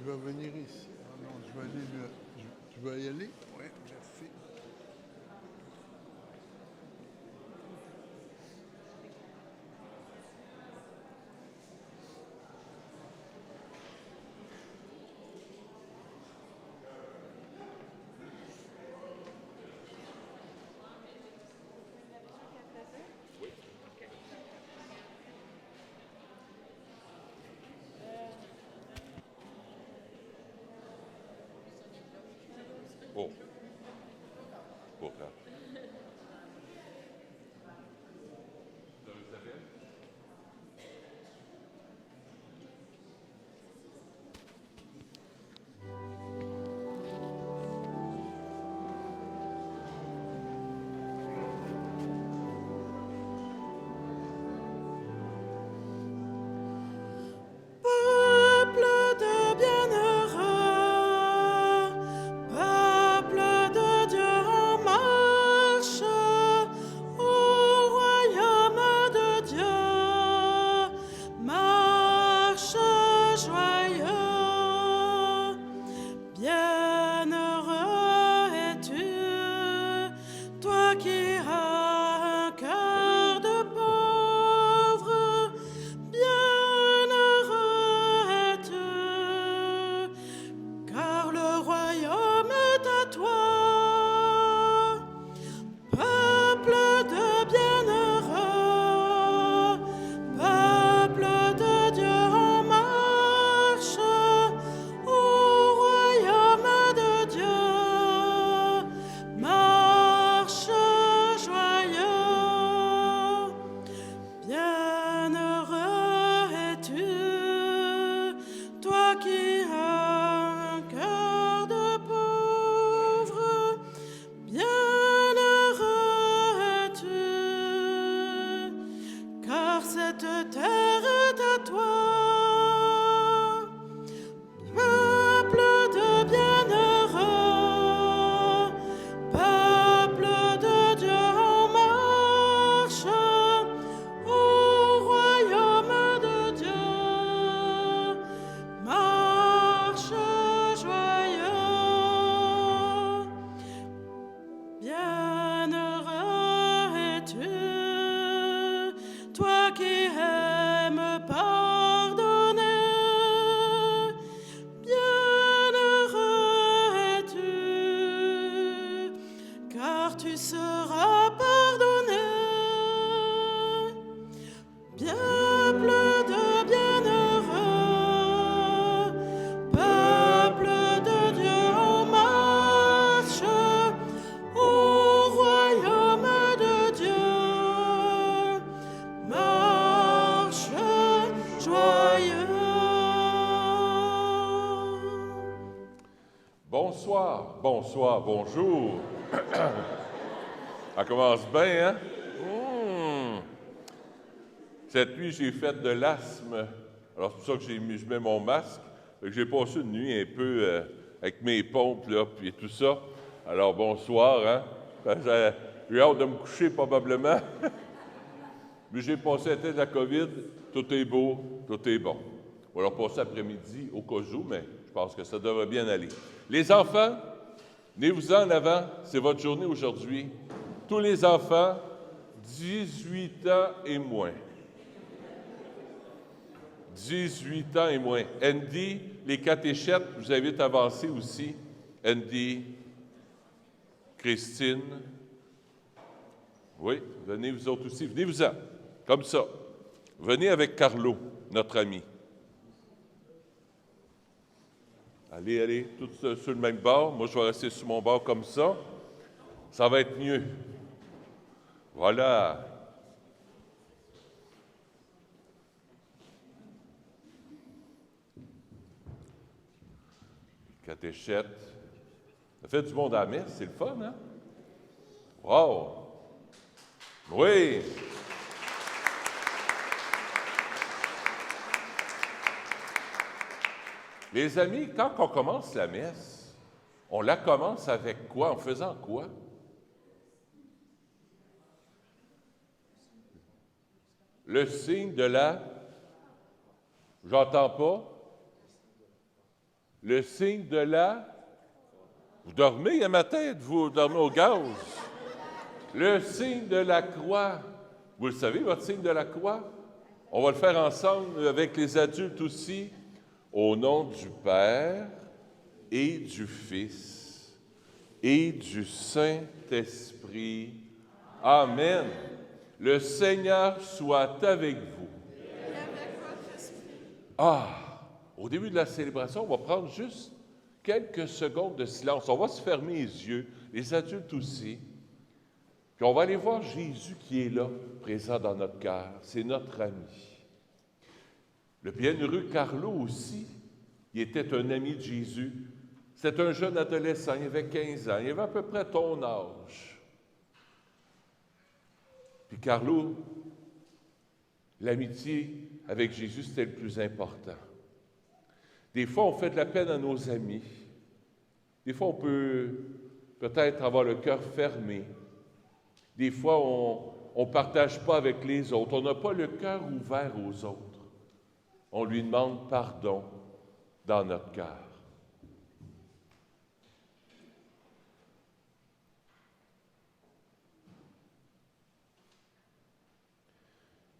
vais venir ici. Ah non, je vais aller tu vas y aller? Oui, merci. Oh, pourquoi? Peuple de bienheureux, peuple de Dieu en marche au royaume de Dieu, marche joyeux. Bienheureux es-tu, toi qui as un cœur de pauvre. Bienheureux es-tu, car le royaume est à toi. Peuple de bienheureux, peuple de Dieu en marche au royaume de Dieu, marche joyeux. Bienheureux es-tu, toi qui as un cœur de pauvre. Bienheureux es-tu, car cette terre est à toi. Peuple de bienheureux, peuple de Dieu en marche au royaume de Dieu, marche joyeux. Bienheureux es-tu, toi qui aimes pardonner. Bienheureux es-tu, car tu seras pardonné. Peuple de bienheureux, peuple de Dieu en marche au royaume de Dieu, marche joyeux. Bonsoir, bonsoir, bonjour. Ça commence bien, hein? Cette nuit, j'ai fait de l'asthme. Alors, c'est pour ça que je mets mon masque. Fait que j'ai passé une nuit un peu avec mes pompes, là, puis tout ça. Alors, bonsoir, hein? J'ai hâte de me coucher, probablement. Mais j'ai passé la tête de la COVID. Tout est beau, tout est bon. On va leur passer après-midi au cas où, mais je pense que ça devrait bien aller. Les enfants, venez-vous-en en avant. C'est votre journée aujourd'hui. Tous les enfants, 18 ans et moins. 18 ans et moins. Andy, les catéchètes, je vous invite à avancer aussi. Andy, Christine. Oui, venez vous autres aussi. Venez-vous-en, comme ça. Venez avec Carlo, notre ami. Allez, allez, tous sur le même bord. Moi, je vais rester sur mon bord comme ça. Ça va être mieux. Voilà. Catéchète. Ça fait du monde à la messe, c'est le fun, hein? Wow! Oui! Les amis, quand on commence la messe, on la commence avec quoi? En faisant quoi? Le signe de la... J'entends pas. le signe de la... Vous dormez à ma tête, vous dormez au gaz. Le signe de la croix. Vous le savez, votre signe de la croix? On va le faire ensemble avec les adultes aussi. Au nom du Père et du Fils et du Saint-Esprit. Amen. Le Seigneur soit avec vous. Au début de la célébration, on va prendre juste quelques secondes de silence. On va se fermer les yeux, les adultes aussi. Puis on va aller voir Jésus qui est là, présent dans notre cœur. C'est notre ami. Le bienheureux Carlo aussi, il était un ami de Jésus. C'est un jeune adolescent, il avait 15 ans, il avait à peu près ton âge. Puis Carlo, l'amitié avec Jésus, c'était le plus important. Des fois, on fait de la peine à nos amis. Des fois, on peut peut-être avoir le cœur fermé. Des fois, on ne partage pas avec les autres. On n'a pas le cœur ouvert aux autres. On lui demande pardon dans notre cœur.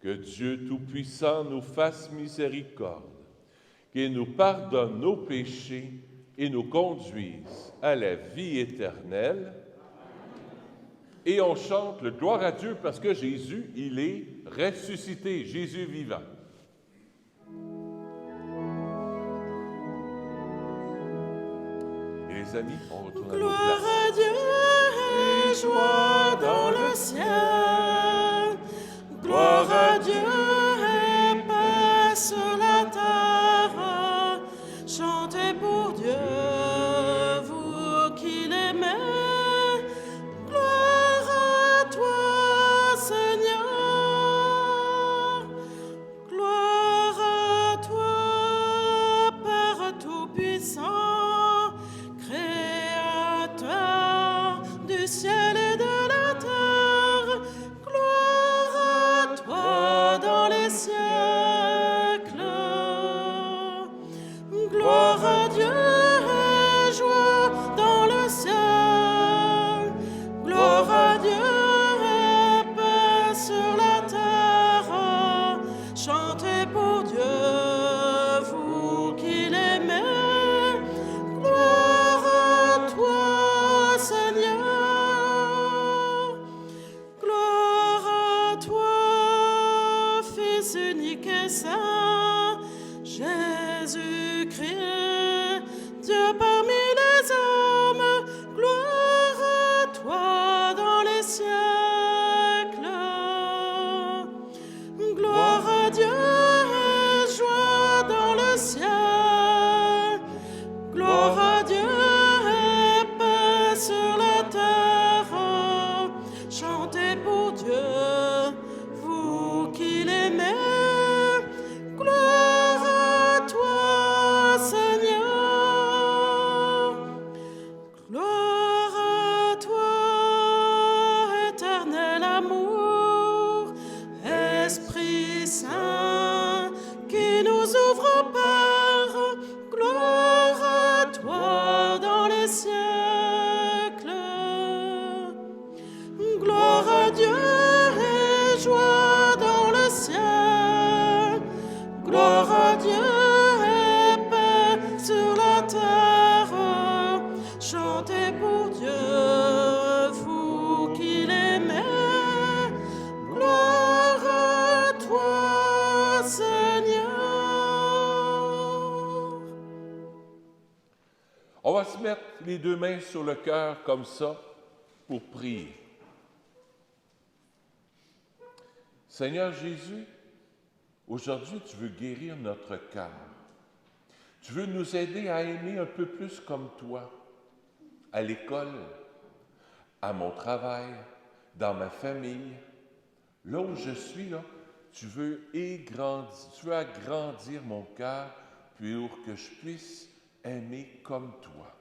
Que Dieu Tout-Puissant nous fasse miséricorde, qu'il nous pardonne nos péchés et nous conduise à la vie éternelle. Et on chante le gloire à Dieu parce que Jésus, il est ressuscité, Jésus est vivant. Et les amis, on retourne à nos Gloire places. à Dieu et joie dans le ciel. Gloire à Dieu et paix sur la terre. Chantez pour Dieu, vous qui l'aimez. Gloire à toi, Seigneur. Gloire à toi, Père Tout-Puissant, Créateur du ciel et de la terre. Gloire à toi dans les siècles. Gloire à Dieu et joie dans le ciel. Gloire à Dieu et paix sur la terre. Chantez pour Dieu, vous qui l'aimez. Gloire à toi, Seigneur. Gloire à toi, Fils unique et saint, Jésus-Christ, Dieu parmi les hommes. Gloire à toi dans les siècles. Gloire à Dieu et joie dans le ciel. Gloire à Dieu et paix sur la terre. Chantez pour Dieu, vous qui l'aimez. Gloire à toi, Seigneur. Gloire à toi, éternel amour, Esprit Saint, qui nous ouvre Père. Gloire à toi dans les siècles. Gloire à Dieu et joie dans le ciel. Gloire à Dieu et paix sur la terre. Chantez pour Dieu, vous qui l'aimez. Gloire à toi, Seigneur. On va se mettre les deux mains sur le cœur comme ça pour prier. Seigneur Jésus, aujourd'hui, tu veux guérir notre cœur. Tu veux nous aider à aimer un peu plus comme toi, à l'école, à mon travail, dans ma famille. Là où je suis, là, tu veux agrandir mon cœur pour que je puisse aimer comme toi.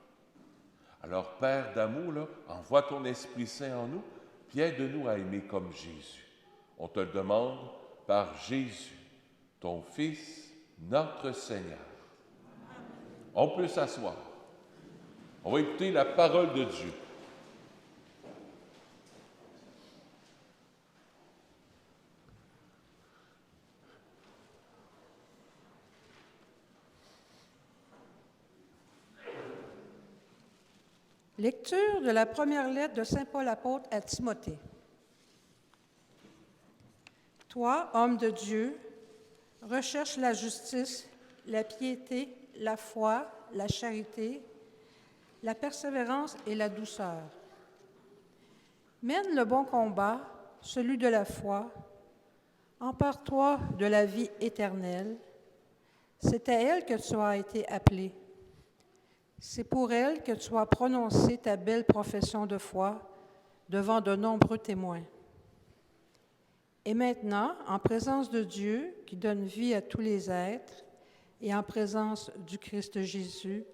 Alors, Père d'amour, là, envoie ton Esprit Saint en nous, puis aide-nous à aimer comme Jésus. On te le demande par Jésus, ton Fils, notre Seigneur. On peut s'asseoir. On va écouter la parole de Dieu. Lecture de la première lettre de saint Paul apôtre à Timothée. Toi, homme de Dieu, recherche la justice, la piété, la foi, la charité, la persévérance et la douceur. Mène le bon combat, celui de la foi. Empare-toi de la vie éternelle. C'est à elle que tu as été appelé. C'est pour elle que tu as prononcé ta belle profession de foi devant de nombreux témoins. Et maintenant, en présence de Dieu qui donne vie à tous les êtres et en présence du Christ Jésus,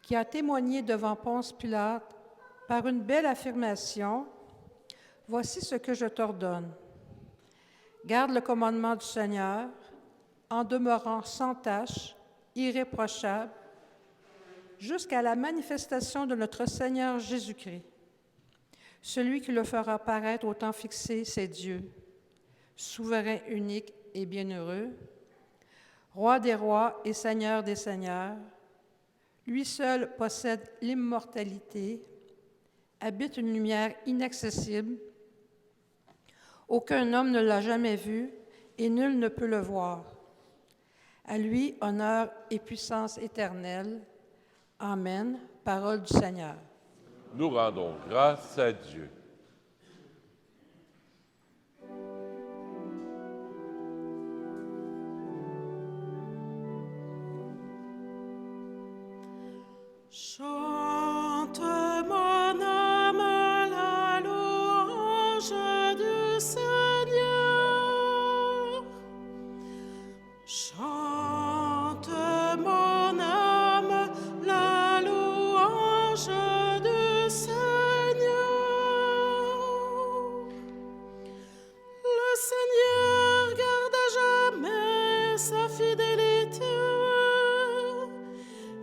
qui a témoigné devant Ponce Pilate par une belle affirmation, voici ce que je t'ordonne. Garde le commandement du Seigneur en demeurant sans tache, irréprochable, jusqu'à la manifestation de notre Seigneur Jésus-Christ. Celui qui le fera paraître au temps fixé, c'est Dieu, souverain unique et bienheureux, roi des rois et seigneur des seigneurs. Lui seul possède l'immortalité, habite une lumière inaccessible. Aucun homme ne l'a jamais vu et nul ne peut le voir. À lui, honneur et puissance éternelle. Amen. Parole du Seigneur. Nous rendons grâce à Dieu. Chante mon âme la louange du Seigneur. Chante mon âme la louange du Seigneur. Le Seigneur garde à jamais sa fidélité.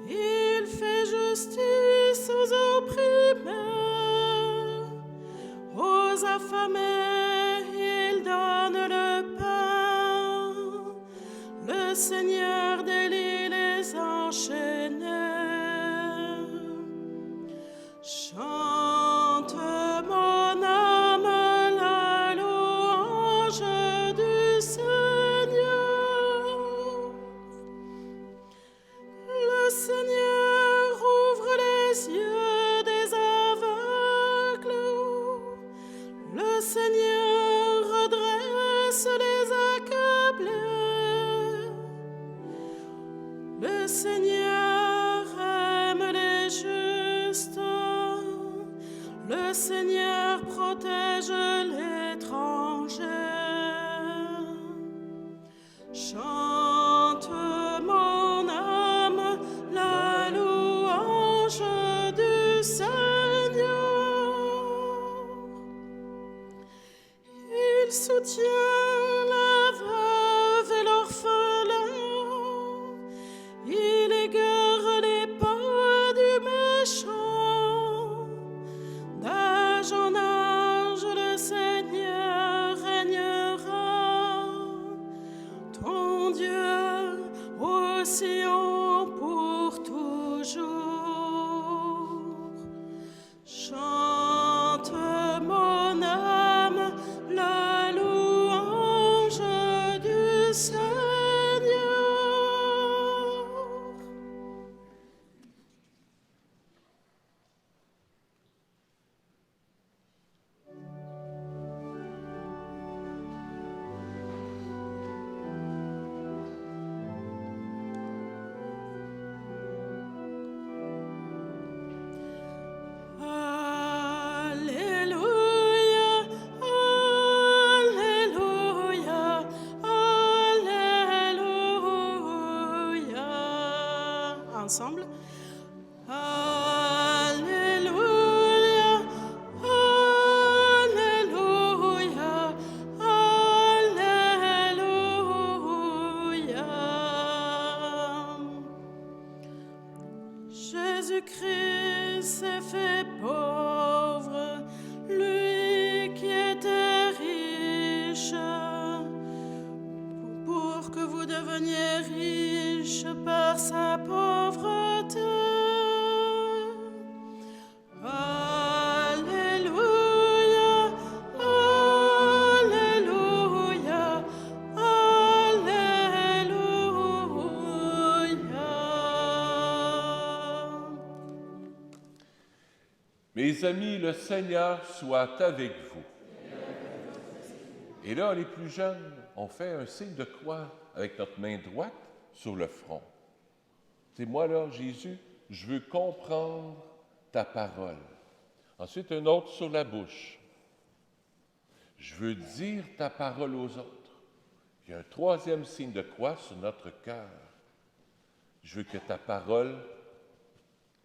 Il fait justice aux opprimés, aux affamés, il donne le pain. Le Seigneur délie les enchaînés. Chante mon âme la louange du Seigneur. Le Seigneur ouvre les yeux des aveugles. Le Seigneur redresse les accablés. Le Seigneur aime les justes. Le Seigneur protège l'étranger. Chante mon âme la louange du Seigneur. Il soutient la veuve et l'orphelin. Il égare les pas du méchant. D'âge en âge, le Seigneur régnera. Ton Dieu ô Sion pour toujours. Chante mon âme la louange du Seigneur. Alléluia, Alléluia, Alléluia. Ensemble. Alléluia, Alléluia, Alléluia. Christ s'est fait pauvre, lui qui était riche, pour que vous deveniez riches par sa pauvreté. Alléluia, Alléluia, Alléluia. Mes amis, le Seigneur soit avec vous. Et là, les plus jeunes, on fait un signe de croix avec notre main droite sur le front. C'est moi, là, Jésus, je veux comprendre ta parole. Ensuite, un autre sur la bouche. Je veux dire ta parole aux autres. Il y a un troisième signe de croix sur notre cœur. Je veux que ta parole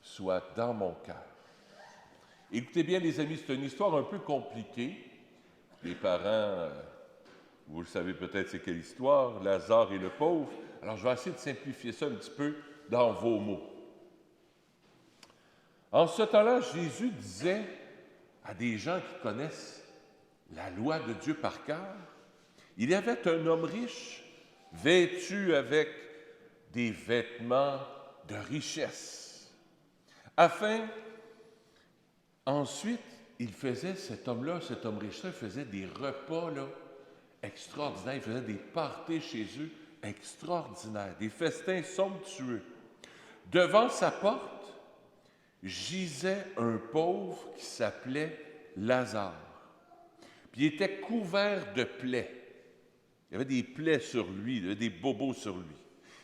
soit dans mon cœur. Écoutez bien, les amis, c'est une histoire un peu compliquée. Les parents, vous le savez peut-être c'est quelle histoire, Lazare et le pauvre. Alors, je vais essayer de simplifier ça un petit peu dans vos mots. En ce temps-là, Jésus disait à des gens qui connaissent la loi de Dieu par cœur, il y avait un homme riche, vêtu avec des vêtements de richesse, afin, ensuite, cet homme riche-là, faisait des repas là, extraordinaires, il faisait des parties chez eux extraordinaires, des festins somptueux. Devant sa porte, gisait un pauvre qui s'appelait Lazare. Puis il était couvert de plaies. Il y avait des plaies sur lui, il y avait des bobos sur lui.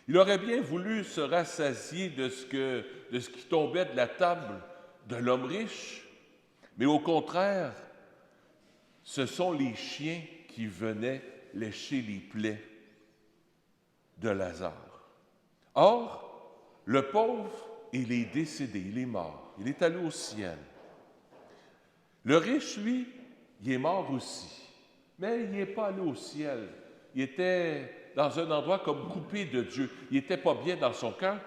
Il aurait bien voulu se rassasier de ce qui tombait de la table de l'homme riche, mais au contraire, ce sont les chiens qui venaient lécher les plaies de Lazare. Or, le pauvre, il est décédé, il est mort, il est allé au ciel. Le riche, lui, il est mort aussi, mais il n'est pas allé au ciel. Il était dans un endroit comme coupé de Dieu. Il n'était pas bien dans son cœur.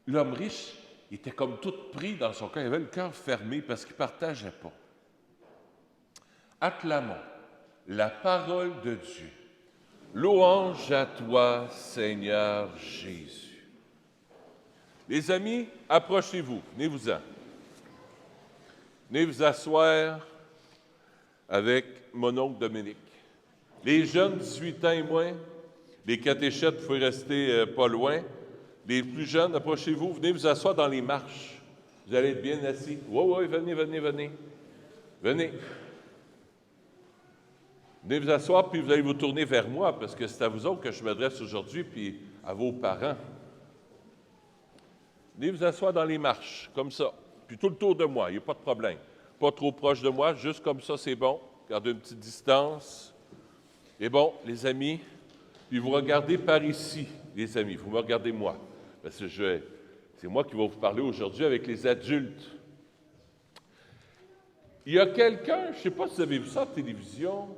L'homme riche, il était comme tout pris dans son cœur. Il avait le cœur fermé parce qu'il ne partageait pas. Acclamons la parole de Dieu. Louange à toi, Seigneur Jésus. Les amis, approchez-vous, venez-vous-en. Venez vous asseoir avec mon oncle Dominique. Les jeunes, 18 ans et moins, les catéchètes, vous pouvez rester pas loin. Les plus jeunes, approchez-vous, venez vous asseoir dans les marches. Vous allez être bien assis. Oui, venez. Venez. Venez vous asseoir, puis vous allez vous tourner vers moi, parce que c'est à vous autres que je m'adresse aujourd'hui, puis à vos parents. Venez vous asseoir dans les marches, comme ça. Puis tout le tour de moi, il n'y a pas de problème. Pas trop proche de moi, juste comme ça, c'est bon. Gardez une petite distance. Et bon, les amis, puis vous regardez par ici, les amis. Vous me regardez moi. Parce que c'est moi qui vais vous parler aujourd'hui avec les adultes. Il y a quelqu'un, je ne sais pas si vous avez vu ça à la télévision,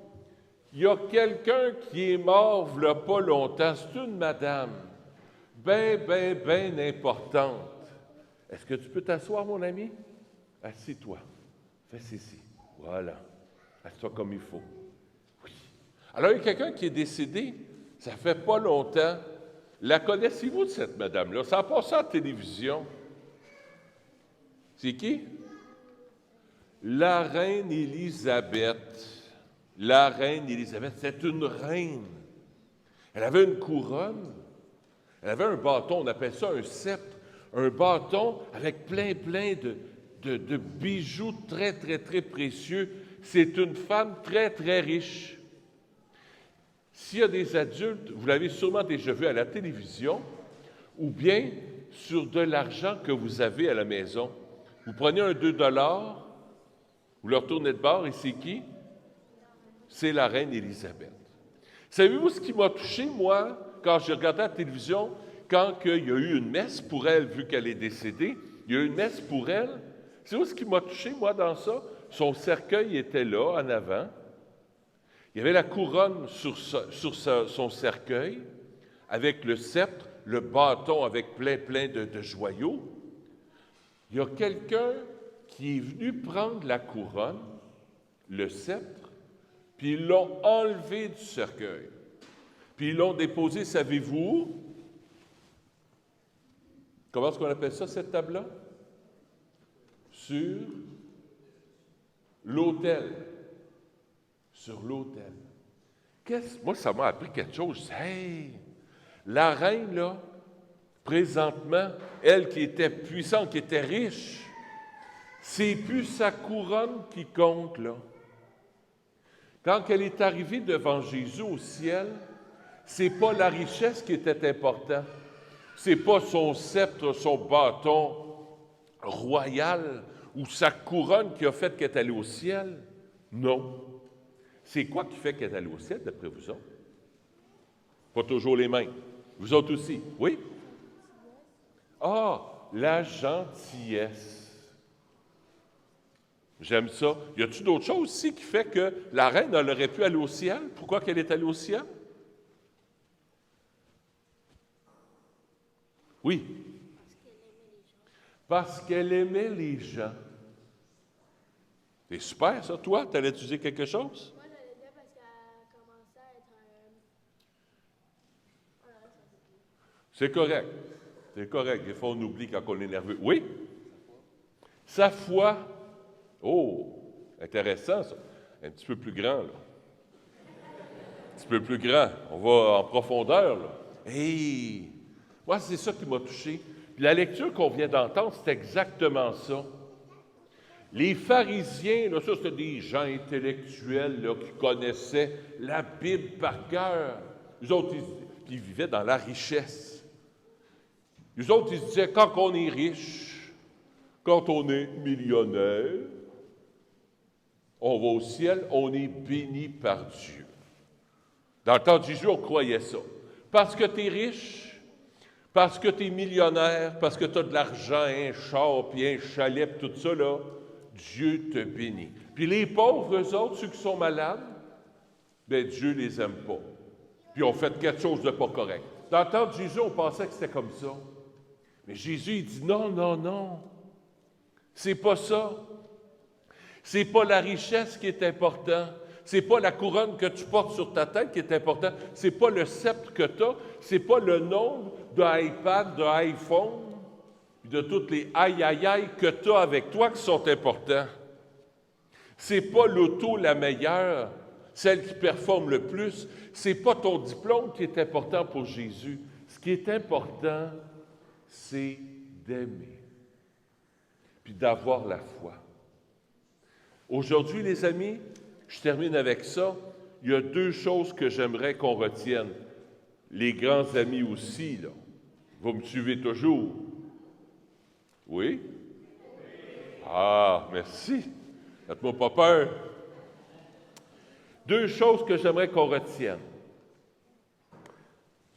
il y a quelqu'un qui est mort il n'y a pas longtemps. C'est une madame, bien importante. Est-ce que tu peux t'asseoir, mon ami? Assieds-toi. Fais ici. Voilà. Assieds-toi comme il faut. Oui. Alors, il y a quelqu'un qui est décédé, ça fait pas longtemps. La connaissez-vous, cette madame-là? Ça a passé à la télévision. C'est qui? La reine Élisabeth. La reine Élisabeth, c'est une reine. Elle avait une couronne. Elle avait un bâton, on appelle ça un sceptre. Un bâton avec plein de bijoux très précieux. C'est une femme très riche. S'il y a des adultes, vous l'avez sûrement déjà vu à la télévision, ou bien sur de l'argent que vous avez à la maison. Vous prenez un 2$, vous le retournez de bord, et c'est qui? C'est la reine Élisabeth. Savez-vous ce qui m'a touché, moi, quand j'ai regardé la télévision, quand il y a eu une messe pour elle, vu qu'elle est décédée, il y a eu une messe pour elle. Savez-vous ce qui m'a touché, moi, dans ça? Son cercueil était là, en avant. Il y avait la couronne sur son cercueil, avec le sceptre, le bâton avec plein de joyaux. il y a quelqu'un qui est venu prendre la couronne, le sceptre, puis ils l'ont enlevé du cercueil. Puis ils l'ont déposé, savez-vous où? Comment est-ce qu'on appelle ça, cette table-là? Sur l'autel. Sur l'autel. Moi, ça m'a appris quelque chose. Je dis, hey, la reine, là, présentement, elle qui était puissante, qui était riche, c'est plus sa couronne qui compte, là. Quand elle est arrivée devant Jésus au ciel, c'est pas la richesse qui était important. C'est pas son sceptre, son bâton royal ou sa couronne qui a fait qu'elle est allée au ciel. Non. C'est quoi qui fait qu'elle est allée au ciel, d'après vous autres? Pas toujours les mêmes. Vous autres aussi. Oui? Ah, la gentillesse. J'aime ça. Y a-t-il d'autres choses aussi qui fait que la reine, elle aurait pu aller au ciel? Pourquoi qu'elle est allée au ciel? Oui. Parce qu'elle aimait les gens. C'est super, ça. Toi, tu allais étudier quelque chose? Moi, je l'ai dit parce qu'elle commençait à être C'est correct. C'est correct. Des fois, on oublie quand on est nerveux. Oui? Sa foi. Oh, intéressant, ça. Un petit peu plus grand, là. Un petit peu plus grand. On va en profondeur, là. Hey! Moi, c'est ça qui m'a touché. Puis la lecture qu'on vient d'entendre, c'est exactement ça. Les pharisiens, là, ça, c'était des gens intellectuels là, qui connaissaient la Bible par cœur. Eux autres, ils vivaient dans la richesse. Eux autres, ils se disaient, quand on est riche, quand on est millionnaire, on va au ciel, on est béni par Dieu. Dans le temps de Jésus, on croyait ça. Parce que tu es riche, parce que tu es millionnaire, parce que tu as de l'argent, un char, puis un chalet, puis tout ça, là, Dieu te bénit. Puis les pauvres, eux autres, ceux qui sont malades, bien, Dieu les aime pas. Puis on fait quelque chose de pas correct. Dans le temps de Jésus, on pensait que c'était comme ça. Mais Jésus, il dit non, non, non. C'est pas ça. C'est pas la richesse qui est important. C'est pas la couronne que tu portes sur ta tête qui est important. C'est pas le sceptre que tu as. C'est pas le nombre d'iPad, d'iPhone, de toutes les aïe-aïe-aïe que tu as avec toi qui sont importants. C'est pas l'auto la meilleure, celle qui performe le plus. C'est pas ton diplôme qui est important pour Jésus. Ce qui est important, c'est d'aimer, puis d'avoir la foi. Aujourd'hui, les amis, je termine avec ça. Il y a deux choses que j'aimerais qu'on retienne. Les grands amis aussi, là. Vous me suivez toujours? Oui? Ah, merci. Faites-moi pas peur. Deux choses que j'aimerais qu'on retienne.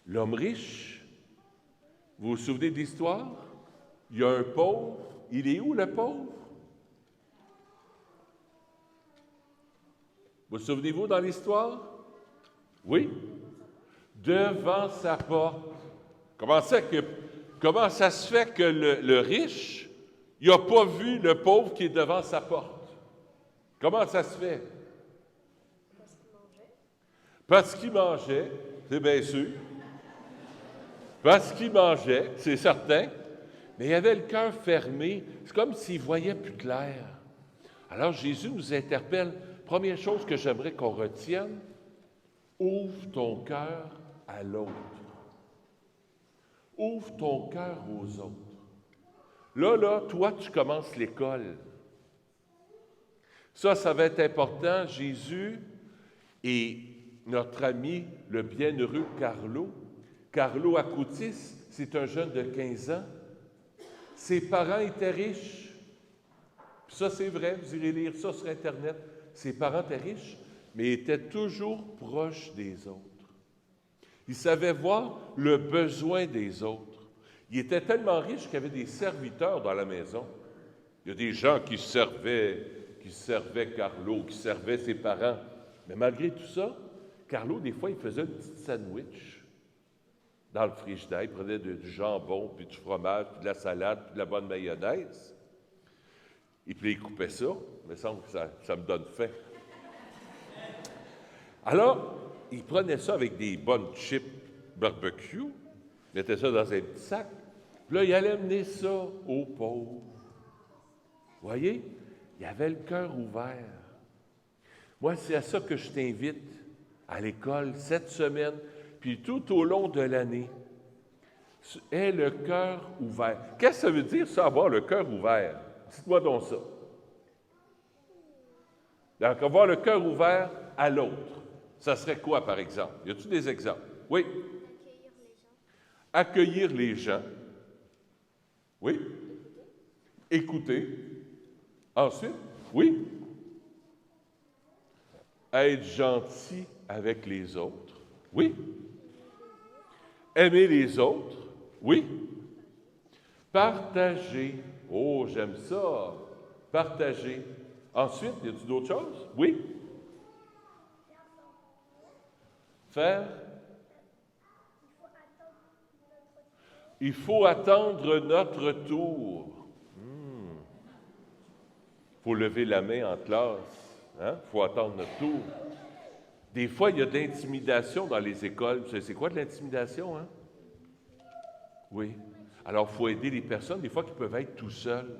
L'homme riche, vous vous souvenez de l'histoire? Il y a un pauvre. Il est où, le pauvre? Vous souvenez-vous dans l'histoire? Oui? Devant sa porte. Comment ça se fait que le riche, il n'a pas vu le pauvre qui est devant sa porte? Comment ça se fait? Parce qu'il mangeait, c'est bien sûr. Parce qu'il mangeait, c'est certain. Mais il avait le cœur fermé. C'est comme s'il ne voyait plus clair. Alors Jésus nous interpelle. Première chose que j'aimerais qu'on retienne, ouvre ton cœur à l'autre. Ouvre ton cœur aux autres. Là, toi, tu commences l'école. Ça va être important. Jésus et notre ami, le bienheureux Carlo Acutis, c'est un jeune de 15 ans. Ses parents étaient riches. Puis ça, c'est vrai, vous irez lire ça sur Internet. Ses parents étaient riches, mais étaient toujours proches des autres. Ils savaient voir le besoin des autres. Ils étaient tellement riches qu'il y avait des serviteurs dans la maison. Il y a des gens qui servaient Carlo, qui servaient ses parents. Mais malgré tout ça, Carlo, des fois, il faisait une petite sandwich dans le frigidaire. Il prenait du jambon, puis du fromage, puis de la salade, puis de la bonne mayonnaise. Et puis il coupait ça. Il me semble que ça me donne faim. Alors, il prenait ça avec des bonnes chips barbecue, mettait ça dans un petit sac. Puis là, il allait mener ça aux pauvres. Vous voyez? Il avait le cœur ouvert. Moi, c'est à ça que je t'invite à l'école cette semaine, puis tout au long de l'année. Aie le cœur ouvert. Qu'est-ce que ça veut dire, ça, avoir le cœur ouvert? Dites-moi donc ça. Donc, avoir le cœur ouvert à l'autre. Ça serait quoi, par exemple? Y a-t-il des exemples? Oui? Accueillir les gens. Oui? Écouter. Ensuite? Oui? Être gentil avec les autres. Oui? Aimer les autres. Oui? Partager. Oh, j'aime ça. Partager. Ensuite, y a-t-il d'autres choses? Oui? Faire? Il faut attendre notre tour. Il faut lever la main en classe. Il faut attendre notre tour. Des fois, il y a de l'intimidation dans les écoles. Vous savez, c'est quoi de l'intimidation, hein? Oui. Alors, il faut aider les personnes, des fois, qui peuvent être tout seuls.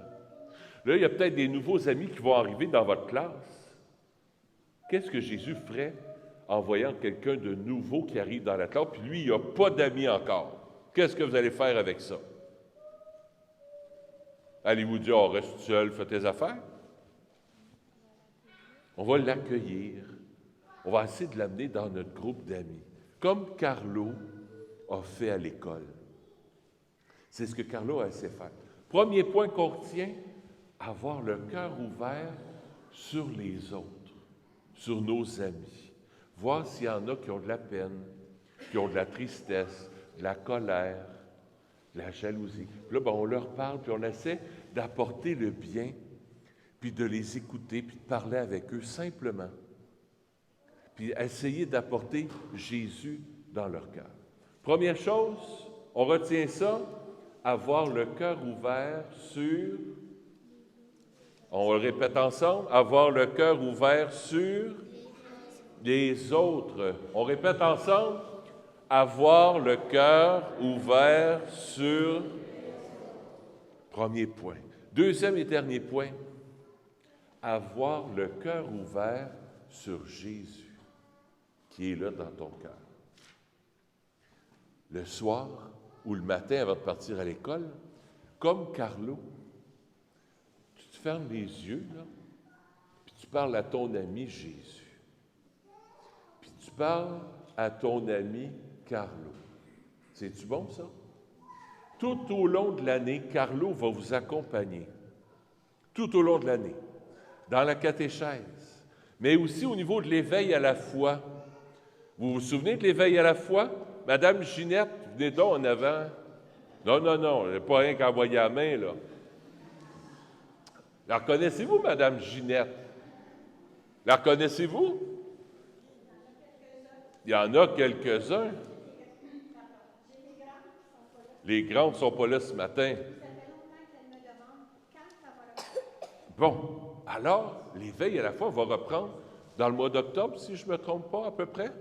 Là, il y a peut-être des nouveaux amis qui vont arriver dans votre classe. Qu'est-ce que Jésus ferait en voyant quelqu'un de nouveau qui arrive dans la classe, puis lui, il n'a pas d'amis encore? Qu'est-ce que vous allez faire avec ça? Allez-vous dire, oh, reste seul, fais tes affaires? On va l'accueillir. On va essayer de l'amener dans notre groupe d'amis, comme Carlo a fait à l'école. C'est ce que Carlo a essayé de faire. Premier point qu'on retient, avoir le cœur ouvert sur les autres, sur nos amis. Voir s'il y en a qui ont de la peine, qui ont de la tristesse, de la colère, de la jalousie. Puis là, on leur parle, puis on essaie d'apporter le bien, puis de les écouter, puis de parler avec eux simplement. Puis essayer d'apporter Jésus dans leur cœur. Première chose, on retient ça, avoir le cœur ouvert sur... On le répète ensemble, avoir le cœur ouvert sur les autres. On répète ensemble, avoir le cœur ouvert sur... Premier point. Deuxième et dernier point, avoir le cœur ouvert sur Jésus, qui est là dans ton cœur. Le soir ou le matin avant de partir à l'école, comme Carlo, tu te fermes les yeux, là, puis tu parles à ton ami Jésus. Puis tu parles à ton ami Carlo. C'est-tu bon, ça? Tout au long de l'année, Carlo va vous accompagner. Tout au long de l'année. Dans la catéchèse, mais aussi au niveau de l'éveil à la foi. Vous vous souvenez de l'éveil à la foi? Madame Ginette, venez donc en avant. Non, il n'y a pas rien qu'à envoyer la main, là. La reconnaissez-vous, Madame Ginette? La reconnaissez-vous? Il y en a quelques-uns. Les grandes ne sont pas là ce matin. Bon. Alors, l'éveil à la foi va reprendre dans le mois d'octobre, si je ne me trompe pas, à peu près.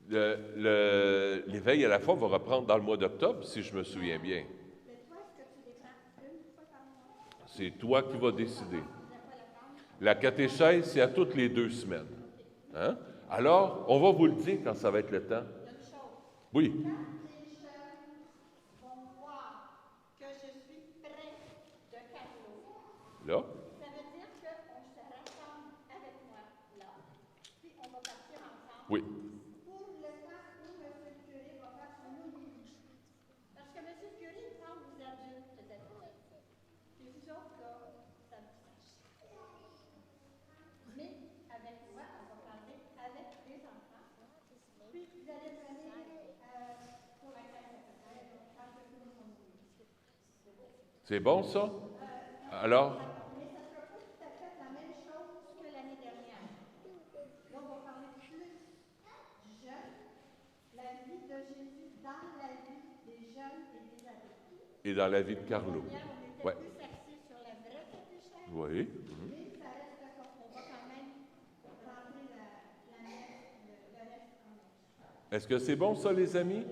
L'éveil à la foi va reprendre dans le mois d'octobre, si je me souviens bien. C'est toi qui vas décider. La catéchèse, c'est à toutes les 2 semaines. Hein? Alors, on va vous le dire quand ça va être le temps. Oui. Là. Oui. Pour le temps où M. le curé va faire son homélie. Parce que M. le curé, il parle aux adultes d'habitude. Puis vous autres, là, ça me fâche. Mais avec moi, on va parler avec les enfants. Puis vous allez venir pour la catéchèse quand je finis mon homélie. C'est bon, ça? Alors? Mais ça ne sera pas tout à fait la même chose que l'année dernière. Là, on va parler plus jeune, la vie de Jésus dans la vie des jeunes et des adultes. Et dans la vie de Carlo. On était Ouais. plus axé sur la vraie catéchèse. Oui. Mais ça reste comme on va quand même rentrer la messe, le reste en messe. Est-ce que c'est bon, ça, les amis?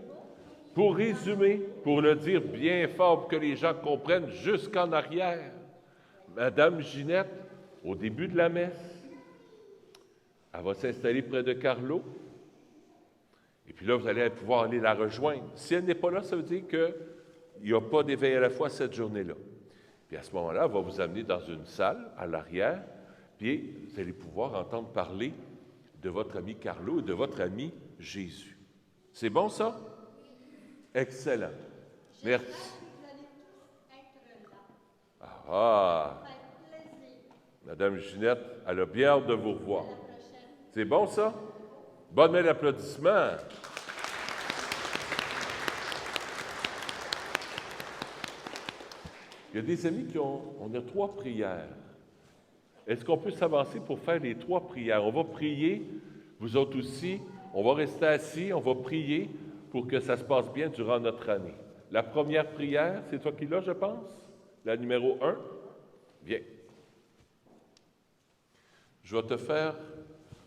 Pour résumer, pour le dire bien fort, pour que les gens comprennent jusqu'en arrière, Madame Ginette, au début de la messe, elle va s'installer près de Carlo. Et puis là, vous allez pouvoir aller la rejoindre. Si elle n'est pas là, ça veut dire qu'il n'y a pas d'éveil à la foi cette journée-là. Puis à ce moment-là, elle va vous amener dans une salle à l'arrière, puis vous allez pouvoir entendre parler de votre ami Carlo et de votre ami Jésus. C'est bon, ça? Excellent. Merci. Vous allez tous être là. Ah! Ça va être plaisir. Madame Ginette, elle a bien hâte de vous revoir. À la prochaine. C'est bon, ça? Bonne main d'applaudissements. Il y a des amis on a 3 prières. Est-ce qu'on peut s'avancer pour faire les 3 prières? On va prier, vous autres aussi, on va rester assis, on va prier pour que ça se passe bien durant notre année. La première prière, c'est toi qui l'as, je pense? La numéro 1? Bien. Je vais te faire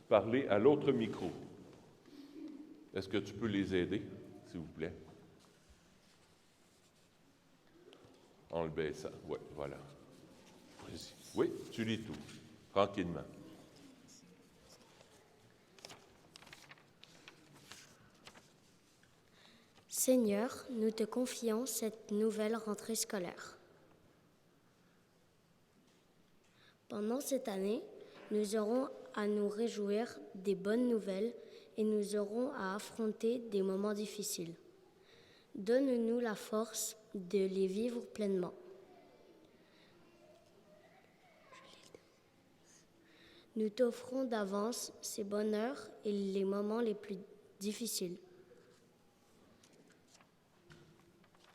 parler à l'autre micro. Est-ce que tu peux les aider, s'il vous plaît? En le baissant. Oui, voilà. Vas-y. Oui, tu lis tout, tranquillement. Seigneur, nous te confions cette nouvelle rentrée scolaire. Pendant cette année, nous aurons à nous réjouir des bonnes nouvelles et nous aurons à affronter des moments difficiles. Donne-nous la force de les vivre pleinement. Nous t'offrons d'avance ces bonheurs et les moments les plus difficiles.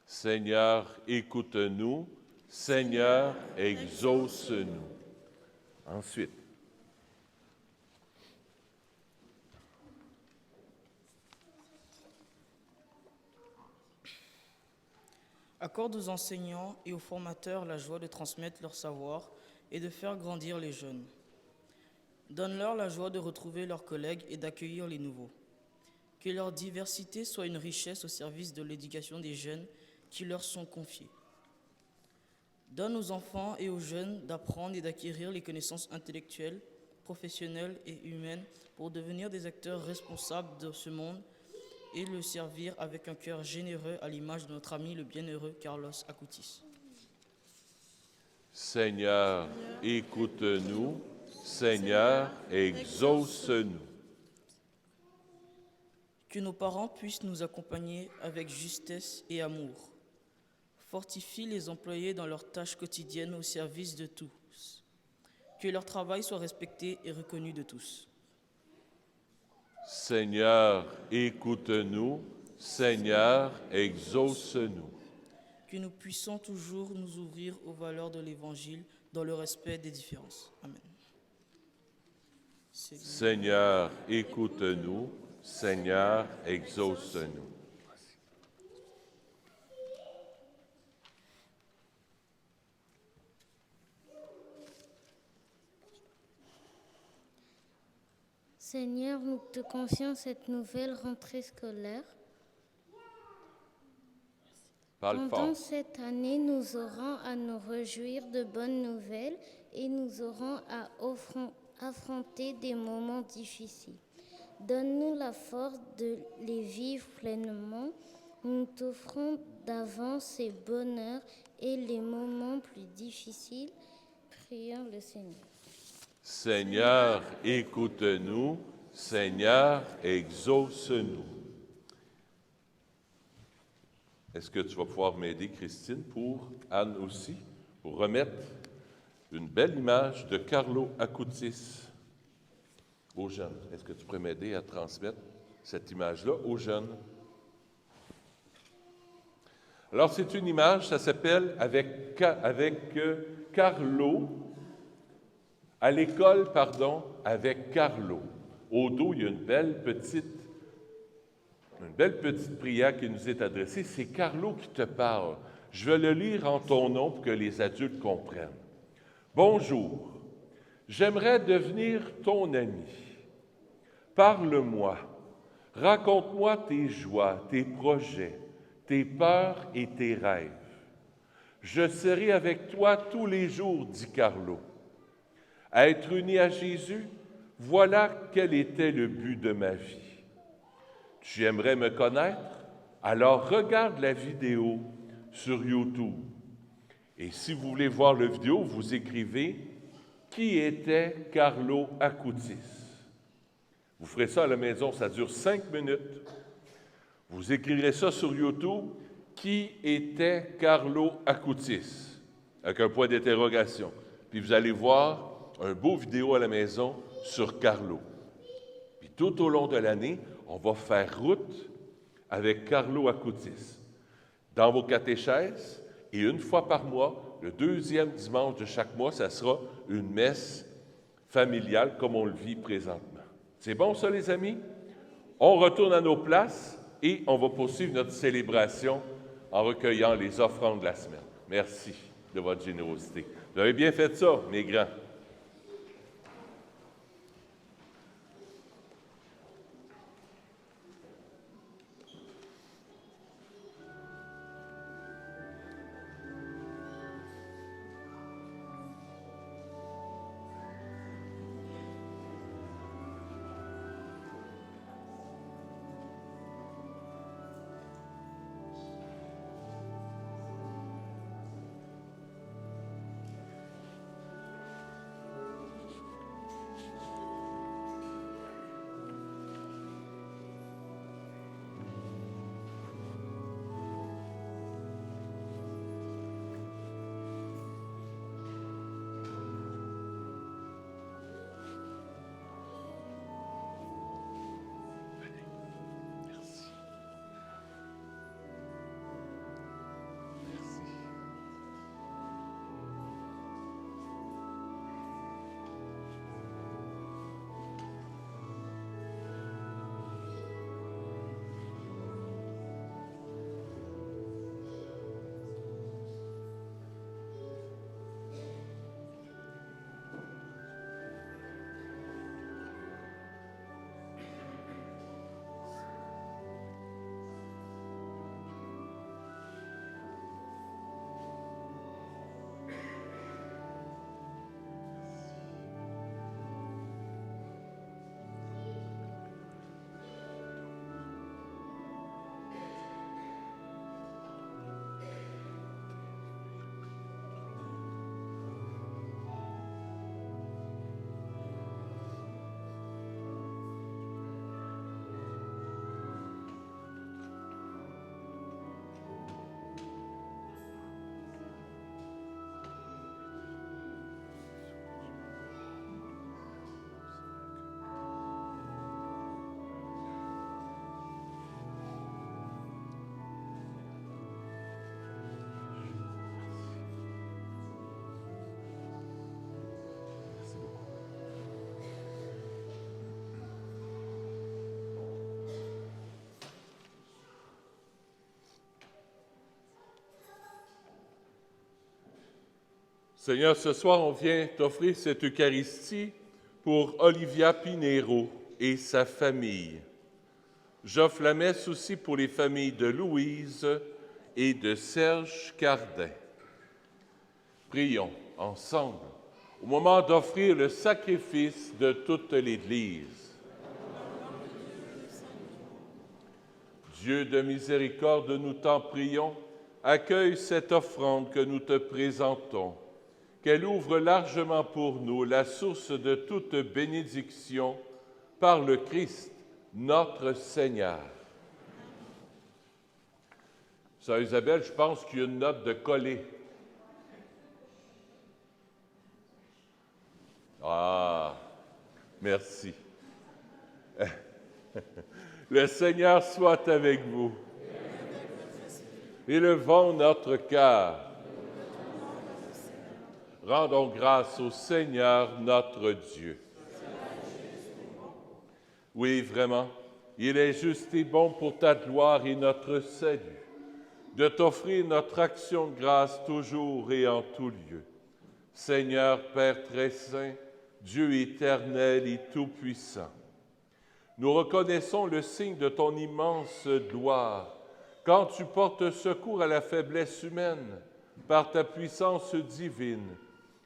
Seigneur, écoute-nous. Seigneur, exauce-nous. Ensuite, accorde aux enseignants et aux formateurs la joie de transmettre leur savoir et de faire grandir les jeunes. Donne-leur la joie de retrouver leurs collègues et d'accueillir les nouveaux. Que leur diversité soit une richesse au service de l'éducation des jeunes qui leur sont confiés. Donne aux enfants et aux jeunes d'apprendre et d'acquérir les connaissances intellectuelles, professionnelles et humaines pour devenir des acteurs responsables de ce monde et le servir avec un cœur généreux à l'image de notre ami le bienheureux Carlos Acutis. Seigneur, écoute-nous. Seigneur, exauce-nous. Que nos parents puissent nous accompagner avec justesse et amour. Fortifie les employés dans leurs tâches quotidiennes au service de tous. Que leur travail soit respecté et reconnu de tous. Seigneur, écoute-nous. Seigneur, exauce-nous. Que nous puissions toujours nous ouvrir aux valeurs de l'Évangile dans le respect des différences. Amen. Seigneur, écoute-nous. Seigneur, exauce-nous. Seigneur, nous te confions cette nouvelle rentrée scolaire. Parle Pendant fort. cette année, nous aurons à nous réjouir de bonnes nouvelles et nous aurons à affronter des moments difficiles. Donne-nous la force de les vivre pleinement. Nous t'offrons d'avance ces bonheurs et les moments plus difficiles. Prions le Seigneur. Seigneur, écoute-nous. Seigneur, exauce-nous. Est-ce que tu vas pouvoir m'aider, Christine, pour Anne aussi, pour remettre une belle image de Carlo Acutis aux jeunes? Est-ce que tu pourrais m'aider à transmettre cette image-là aux jeunes? Alors, c'est une image, ça s'appelle avec Carlo, à l'école, avec Carlo. Au dos, il y a une belle petite prière qui nous est adressée. C'est Carlo qui te parle. Je vais le lire en ton nom pour que les adultes comprennent. Bonjour, j'aimerais devenir ton ami. Parle-moi, raconte-moi tes joies, tes projets, tes peurs et tes rêves. Je serai avec toi tous les jours, dit Carlo. Être uni à Jésus, voilà quel était le but de ma vie. Tu aimerais me connaître? Alors regarde la vidéo sur YouTube. Et si vous voulez voir la vidéo, vous écrivez « Qui était Carlo Acutis ?» Vous ferez ça à la maison, ça dure 5 minutes. Vous écrirez ça sur YouTube « Qui était Carlo Acutis ?» avec un point d'interrogation. Puis vous allez voir un beau vidéo à la maison sur Carlo. Puis tout au long de l'année, on va faire route avec Carlo Acutis dans vos catéchèses. Et une fois par mois, le 2e dimanche de chaque mois, ça sera une messe familiale comme on le vit présentement. C'est bon ça, les amis? On retourne à nos places et on va poursuivre notre célébration en recueillant les offrandes de la semaine. Merci de votre générosité. Vous avez bien fait ça, mes grands. Seigneur, ce soir, on vient t'offrir cette Eucharistie pour Olivia Pinheiro et sa famille. J'offre la messe aussi pour les familles de Louise et de Serge Cardin. Prions ensemble au moment d'offrir le sacrifice de toute l'Église. Dieu de miséricorde, nous t'en prions, accueille cette offrande que nous te présentons. Qu'elle ouvre largement pour nous la source de toute bénédiction par le Christ, notre Seigneur. Sœur Isabelle, je pense qu'il y a une note de coller. Ah, merci. Le Seigneur soit avec vous. Élevons notre cœur. Rendons grâce au Seigneur notre Dieu. Oui, vraiment, il est juste et bon pour ta gloire et notre salut, de t'offrir notre action de grâce toujours et en tout lieu. Seigneur Père très saint, Dieu éternel et tout-puissant, nous reconnaissons le signe de ton immense gloire quand tu portes secours à la faiblesse humaine par ta puissance divine,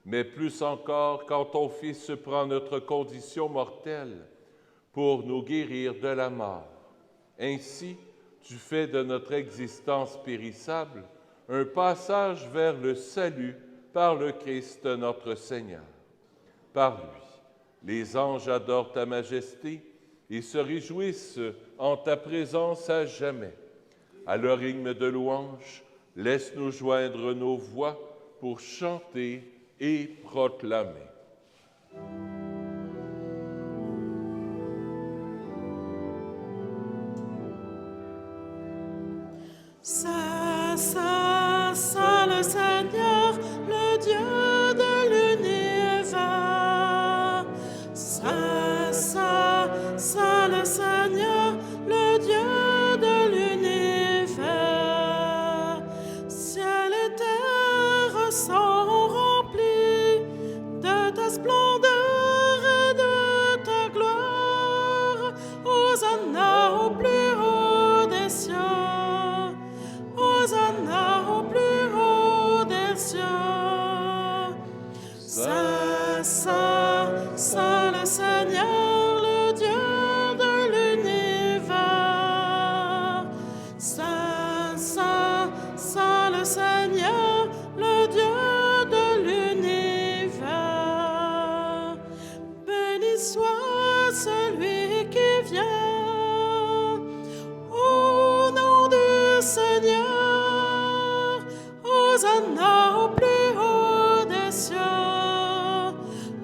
mais plus encore quand ton Fils prend notre condition mortelle pour nous guérir de la mort. Ainsi, tu fais de notre existence périssable un passage vers le salut par le Christ notre Seigneur. Par lui, les anges adorent ta majesté et se réjouissent en ta présence à jamais. À leur hymne de louange, laisse-nous joindre nos voix pour chanter et proclamer. Saint, Saint, Saint le Seigneur, le Dieu de l'univers. Saint, Saint, Saint le Seigneur, le Dieu de l'univers. Ciel et terre sont remplis de ta splendeur et de ta gloire. Hosanna au plus haut des cieux. Hosanna au plus haut des cieux. Saint, Saint, Saint le Seigneur, le Dieu de l'univers. Saint, Saint, Saint le Seigneur, le Dieu de l'univers. Béni soit celui qui vient au nom du Seigneur. Hosanna au plus haut des cieux.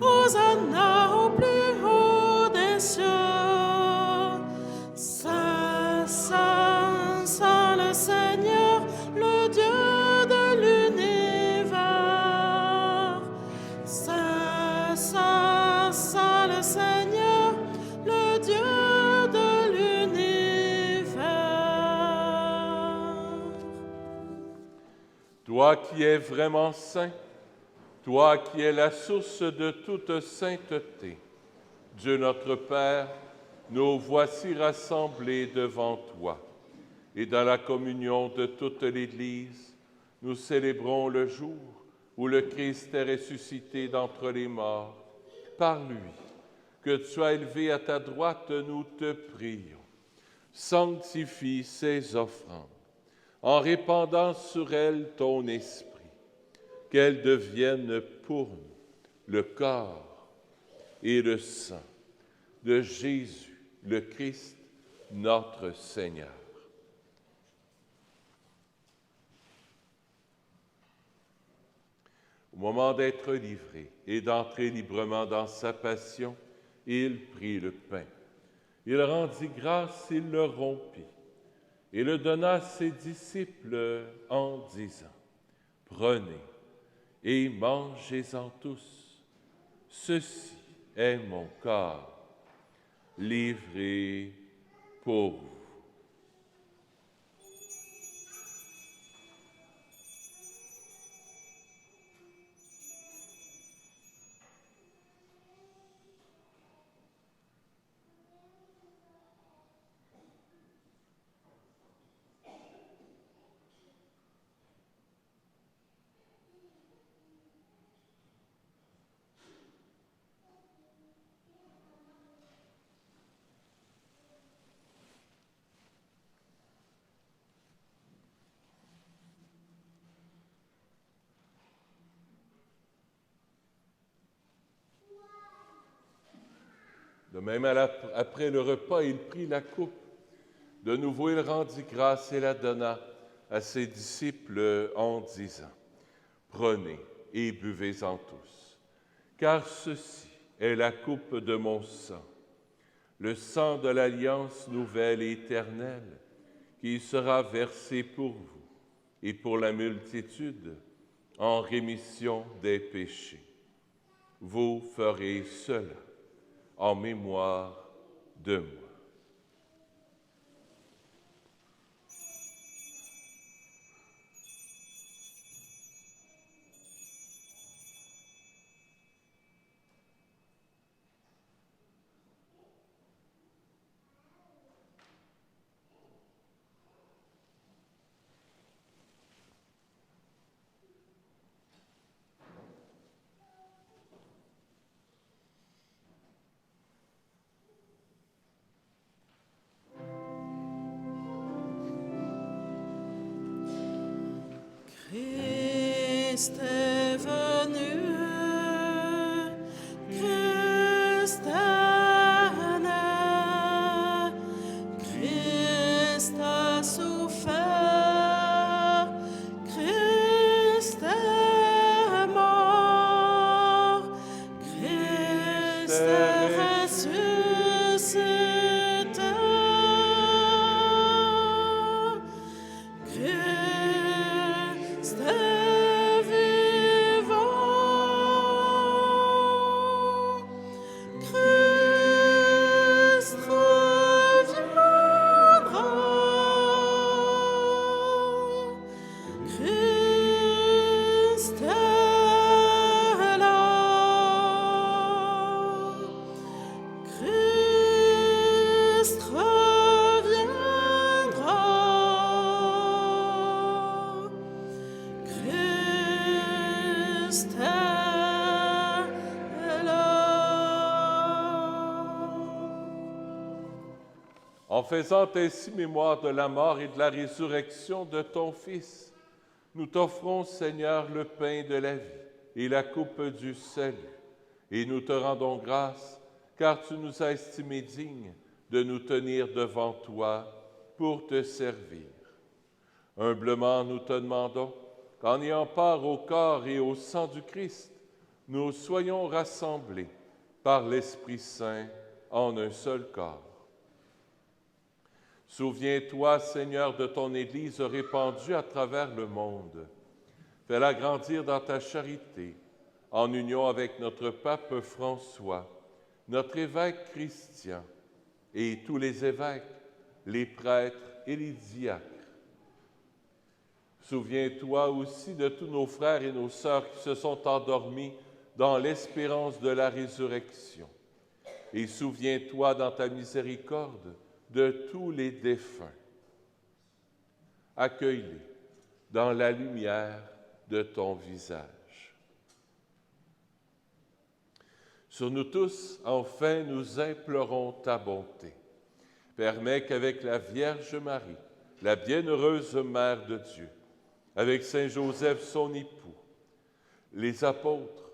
Hosanna au plus haut des cieux. Saint, Saint, Saint le Seigneur, le Dieu de l'univers. Saint, Saint, Saint le Seigneur, le Dieu de l'univers. Toi qui es vraiment saint, toi qui es la source de toute sainteté, Dieu notre Père, nous voici rassemblés devant toi. Et dans la communion de toute l'Église, nous célébrons le jour où le Christ est ressuscité d'entre les morts. Par lui, que tu sois élevé à ta droite, nous te prions. Sanctifie ces offrandes en répandant sur elles ton esprit, qu'elles deviennent pour nous le corps et le sang de Jésus, le Christ, notre Seigneur. Au moment d'être livré et d'entrer librement dans sa passion, il prit le pain. Il rendit grâce, il le rompit et le donna à ses disciples en disant : « Prenez et mangez-en tous. Ceci est mon corps, livré pour vous. » De même, après le repas, il prit la coupe. De nouveau, il rendit grâce et la donna à ses disciples en disant : « Prenez et buvez-en tous, car ceci est la coupe de mon sang, le sang de l'alliance nouvelle et éternelle, qui sera versé pour vous et pour la multitude en rémission des péchés. Vous ferez cela en mémoire de moi. » Christ est venu, Christ est né, Christ a souffert, Christ est mort, Christ est ressuscité, Christ est vivant, Christ reviendra, Christ est là, Christ reviendra, Christ est là. En faisant ainsi mémoire de la mort et de la résurrection de ton Fils, nous t'offrons, Seigneur, le pain de la vie et la coupe du salut, et nous te rendons grâce, car tu nous as estimés dignes de nous tenir devant toi pour te servir. Humblement, nous te demandons qu'en ayant part au corps et au sang du Christ, nous soyons rassemblés par l'Esprit Saint en un seul corps. Souviens-toi, Seigneur, de ton Église répandue à travers le monde. Fais-la grandir dans ta charité, en union avec notre pape François, notre évêque Christian, et tous les évêques, les prêtres et les diacres. Souviens-toi aussi de tous nos frères et nos sœurs qui se sont endormis dans l'espérance de la résurrection. Et souviens-toi dans ta miséricorde de tous les défunts. Accueille-les dans la lumière de ton visage. Sur nous tous, enfin, nous implorons ta bonté. Permets qu'avec la Vierge Marie, la bienheureuse Mère de Dieu, avec Saint Joseph, son époux, les apôtres,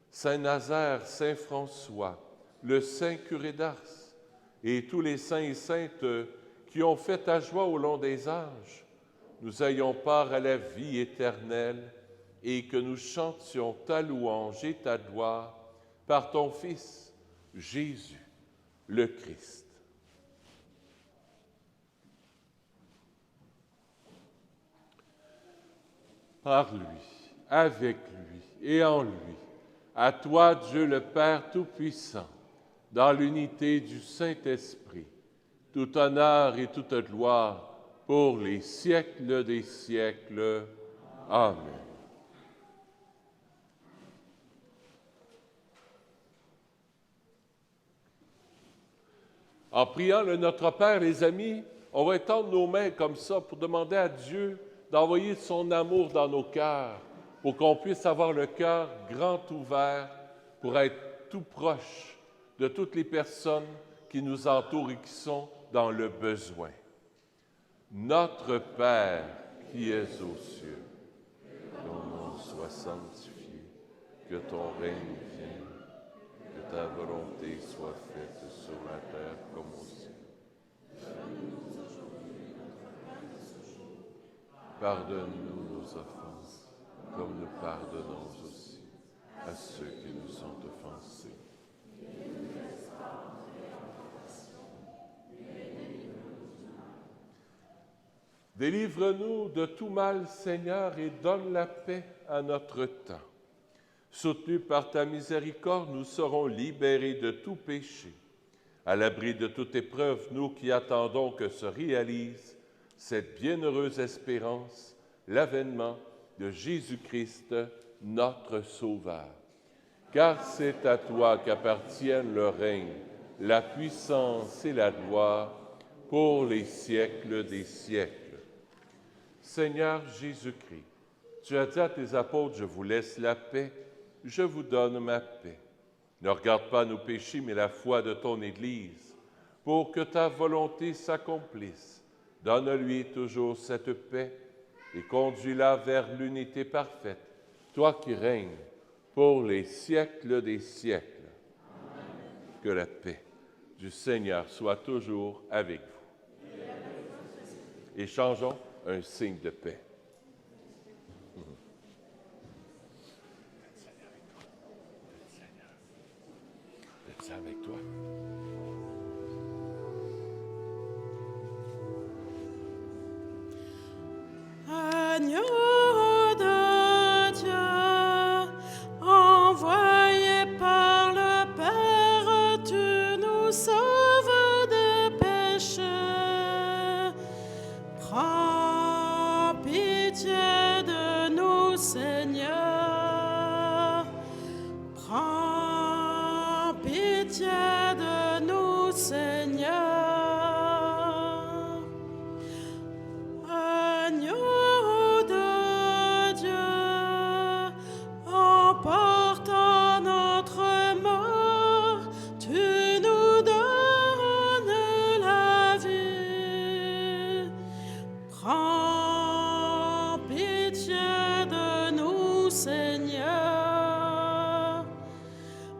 Saint Nazaire, Saint François, le Saint curé d'Ars, et tous les saints et saintes qui ont fait ta joie au long des âges, nous ayons part à la vie éternelle et que nous chantions ta louange et ta gloire par ton Fils, Jésus, le Christ. Par lui, avec lui et en lui, à toi, Dieu le Père Tout-Puissant, dans l'unité du Saint-Esprit, tout honneur et toute gloire pour les siècles des siècles. Amen. En priant le Notre Père, les amis, on va étendre nos mains comme ça pour demander à Dieu d'envoyer son amour dans nos cœurs, pour qu'on puisse avoir le cœur grand ouvert, pour être tout proche de toutes les personnes qui nous entourent et qui sont dans le besoin. Notre Père qui es aux cieux, que ton nom soit sanctifié, que ton règne vienne, que ta volonté soit faite sur la terre comme au ciel. Pardonne-nous nos offenses, comme nous pardonnons aussi à ceux qui nous sont offensés. Délivre-nous de tout mal, Seigneur, et donne la paix à notre temps. Soutenus par ta miséricorde, nous serons libérés de tout péché. À l'abri de toute épreuve, nous qui attendons que se réalise cette bienheureuse espérance, l'avènement de Jésus-Christ, notre Sauveur. Car c'est à toi qu'appartiennent le règne, la puissance et la gloire pour les siècles des siècles. Seigneur Jésus-Christ, tu as dit à tes apôtres, je vous laisse la paix, je vous donne ma paix. Ne regarde pas nos péchés, mais la foi de ton Église, pour que ta volonté s'accomplisse. Donne-lui toujours cette paix et conduis-la vers l'unité parfaite, toi qui règnes pour les siècles des siècles. Que la paix du Seigneur soit toujours avec vous. Échangeons un signe de paix. Seigneur avec toi. Agneau de Dieu, envoyé par le Père, tu nous sauves des péchés. Prends pitié de nous, Seigneur. Prends pitié de nous, Seigneur. Agneau de Dieu, emportant notre mort, tu nous donnes la vie. Prends pitié de nous, Seigneur.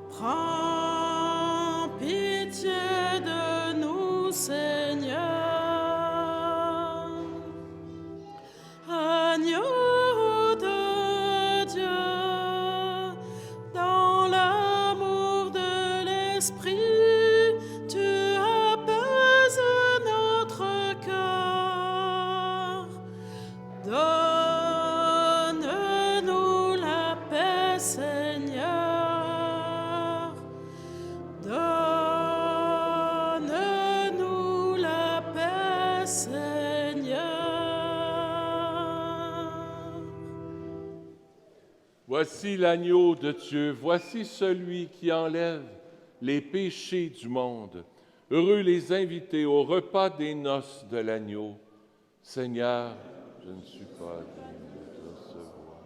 Prends pitié de nous, Seigneur. Agneau de Dieu, dans l'amour de l'Esprit, tu apaises notre cœur. Donne-nous la paix, Seigneur. Donne-nous la paix, Seigneur. Voici l'agneau de Dieu, voici celui qui enlève les péchés du monde. Heureux les invités au repas des noces de l'agneau. Seigneur, je ne suis pas digne de te recevoir.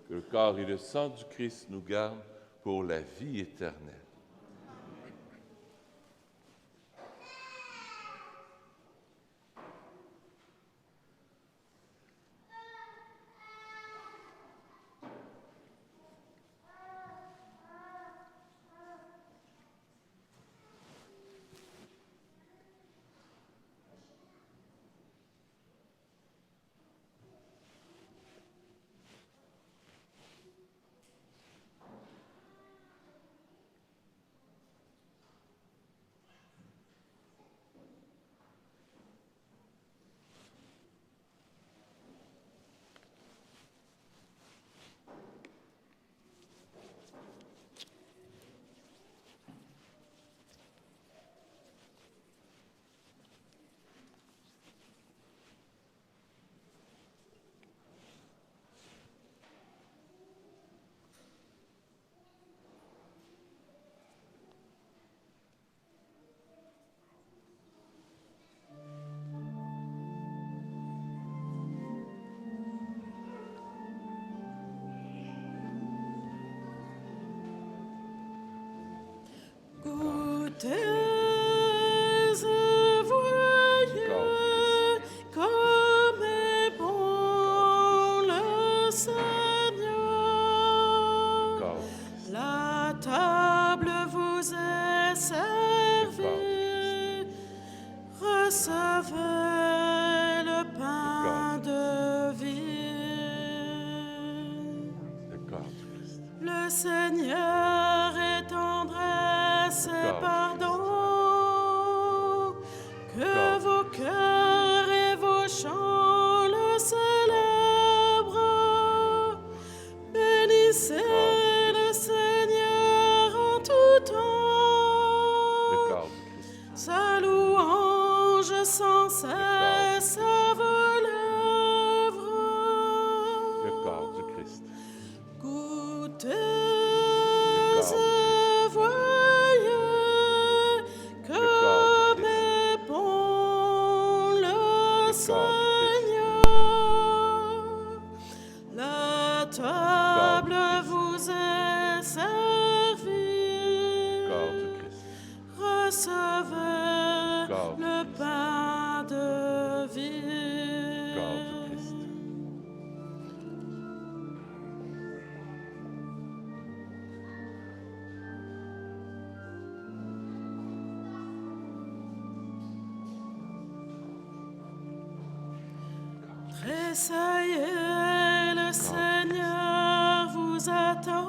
Que le corps et le sang du Christ nous gardent pour la vie éternelle. Goûtez et voyez comme est bon le Seigneur. La table vous est servie. Recevez le pain de vie. Le Seigneur est tendresse et pardon. Que vos cœurs et vos chants le célèbrent. Bénissez le Seigneur en tout temps. Sa louange sans cesse à vos lèvres. Le corps du Christ. Goûtez et voyez comme est bon le Seigneur. La table vous est servie. Recevez le pain de vie. Essayez, le Seigneur vous attend.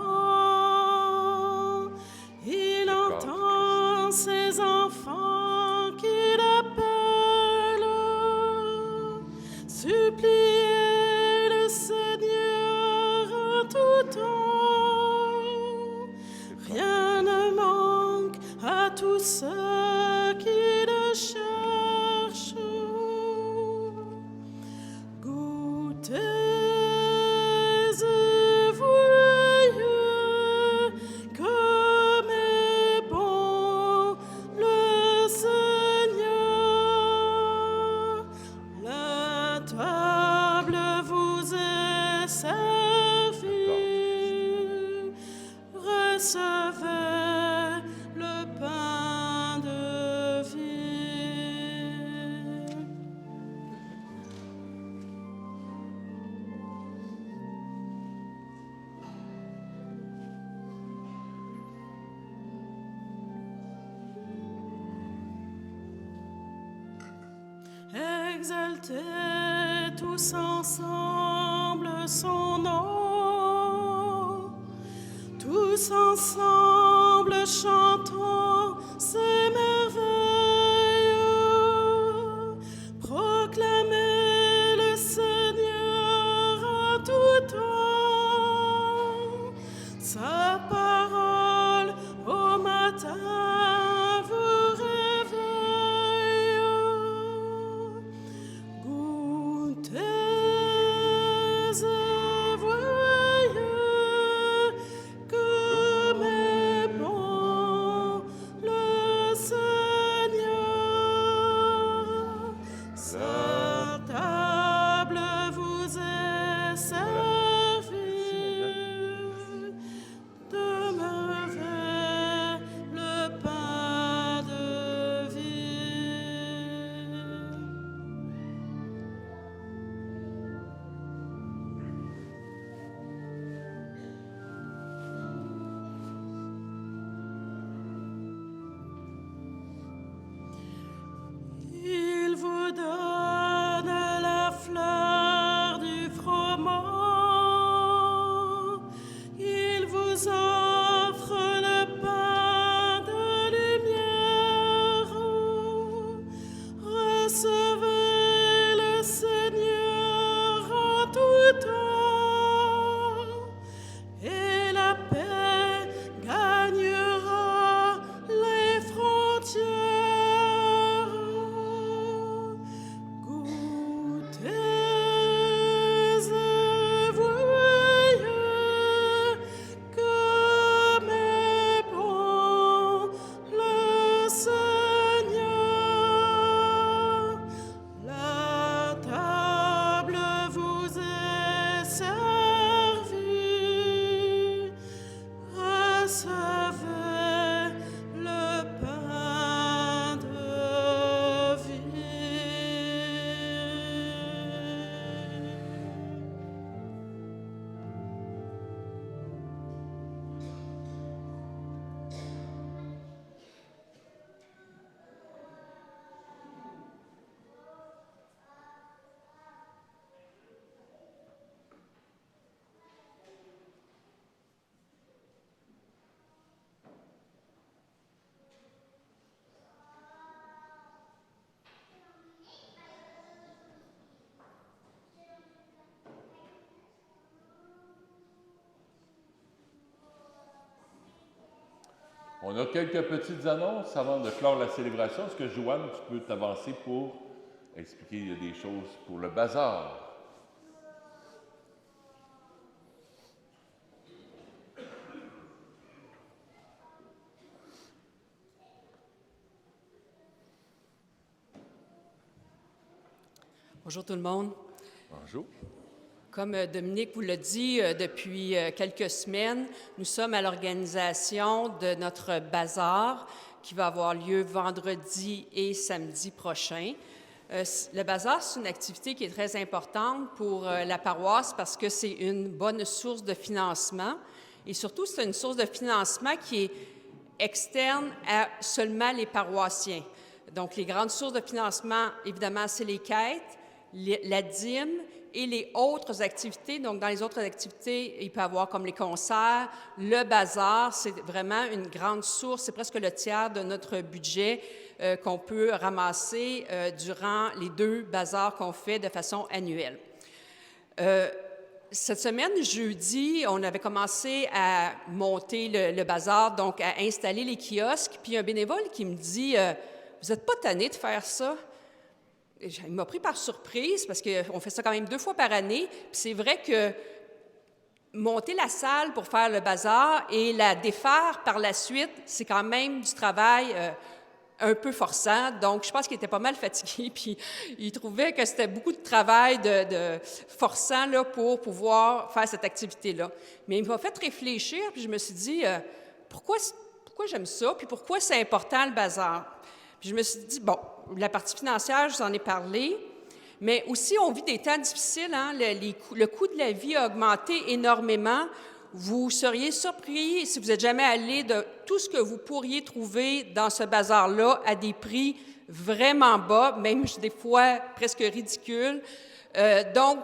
Il entend ses enfants qui l'appellent. Suppliez le Seigneur en tout temps. Rien ne manque à tous ceux qui le cherchent. Goûtez et voyez comme est bon le Seigneur. La table vous est servie. Recevez le pain de vie. Exaltez tous ensemble son nom. Tous ensemble chantons ses merveilles. Proclamez le Seigneur en tout temps. Sa parole au matin vous réveille. Goûtez et voyez comme est bon le Seigneur. Sa table vous est servie. Demeurez le pain de vie. Il vous donne la fleur du froment. Il vous offre le pain de lumière. Recevez le Seigneur en tout temps. Et la paix gagnera les frontières. Goûtez et voyez comme est bon le Seigneur. La table vous est servie. Recevez le pain de vie. On a quelques petites annonces avant de clore la célébration. Est-ce que Joanne, tu peux t'avancer pour expliquer des choses pour le bazar? Bonjour tout le monde. Bonjour. Comme Dominique vous l'a dit, depuis quelques semaines, nous sommes à l'organisation de notre bazar qui va avoir lieu vendredi et samedi prochain. Le bazar, c'est une activité qui est très importante pour la paroisse parce que c'est une bonne source de financement et surtout, c'est une source de financement qui est externe à seulement les paroissiens. Donc, les grandes sources de financement, évidemment, c'est les quêtes, la dîme et les autres activités. Donc, dans les autres activités, il peut y avoir comme les concerts, le bazar, c'est vraiment une grande source, c'est presque le tiers de notre budget qu'on peut ramasser durant les 2 bazars qu'on fait de façon annuelle. Cette semaine, jeudi, on avait commencé à monter le bazar, donc à installer les kiosques, puis un bénévole qui me dit « Vous n'êtes pas tanné de faire ça? » Il m'a pris par surprise parce qu'on fait ça quand même 2 fois par année. Puis c'est vrai que monter la salle pour faire le bazar et la défaire par la suite, c'est quand même du travail un peu forçant. Donc, je pense qu'il était pas mal fatigué. Puis il trouvait que c'était beaucoup de travail de forçant là, pour pouvoir faire cette activité-là. Mais il m'a fait réfléchir, puis je me suis dit, pourquoi j'aime ça? Puis pourquoi c'est important le bazar? Puis je me suis dit, bon, la partie financière, je vous en ai parlé, mais aussi on vit des temps difficiles, hein? Le coût de la vie a augmenté énormément. Vous seriez surpris, si vous n'êtes jamais allé, de tout ce que vous pourriez trouver dans ce bazar-là à des prix vraiment bas, même des fois presque ridicules. Donc,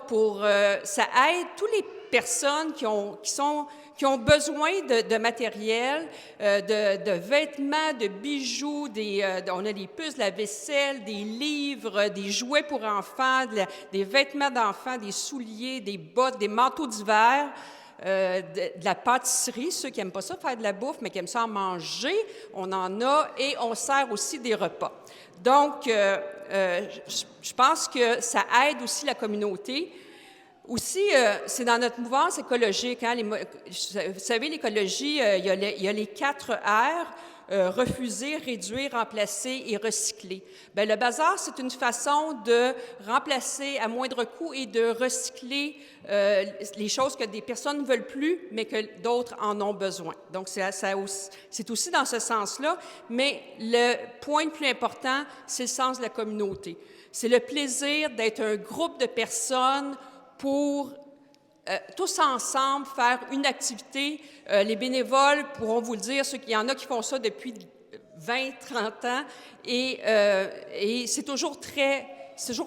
ça aide toutes les personnes qui ont besoin de matériel, de vêtements, de bijoux, on a des puces, de la vaisselle, des livres, des jouets pour enfants, des vêtements d'enfants, des souliers, des bottes, des manteaux d'hiver, de la pâtisserie, ceux qui n'aiment pas ça faire de la bouffe, mais qui aiment ça en manger, on en a, et on sert aussi des repas. Donc, je pense que ça aide aussi la communauté. Aussi, c'est dans notre mouvance écologique. Hein, vous savez, l'écologie, il y a les 4 R, refuser, réduire, remplacer et recycler. Bien, le bazar, c'est une façon de remplacer à moindre coût et de recycler les choses que des personnes ne veulent plus, mais que d'autres en ont besoin. Donc, c'est aussi dans ce sens-là, mais le point le plus important, c'est le sens de la communauté. C'est le plaisir d'être un groupe de personnes pour tous ensemble faire une activité. Les bénévoles pourront vous le dire, il y en a qui font ça depuis 20, 30 ans, et c'est toujours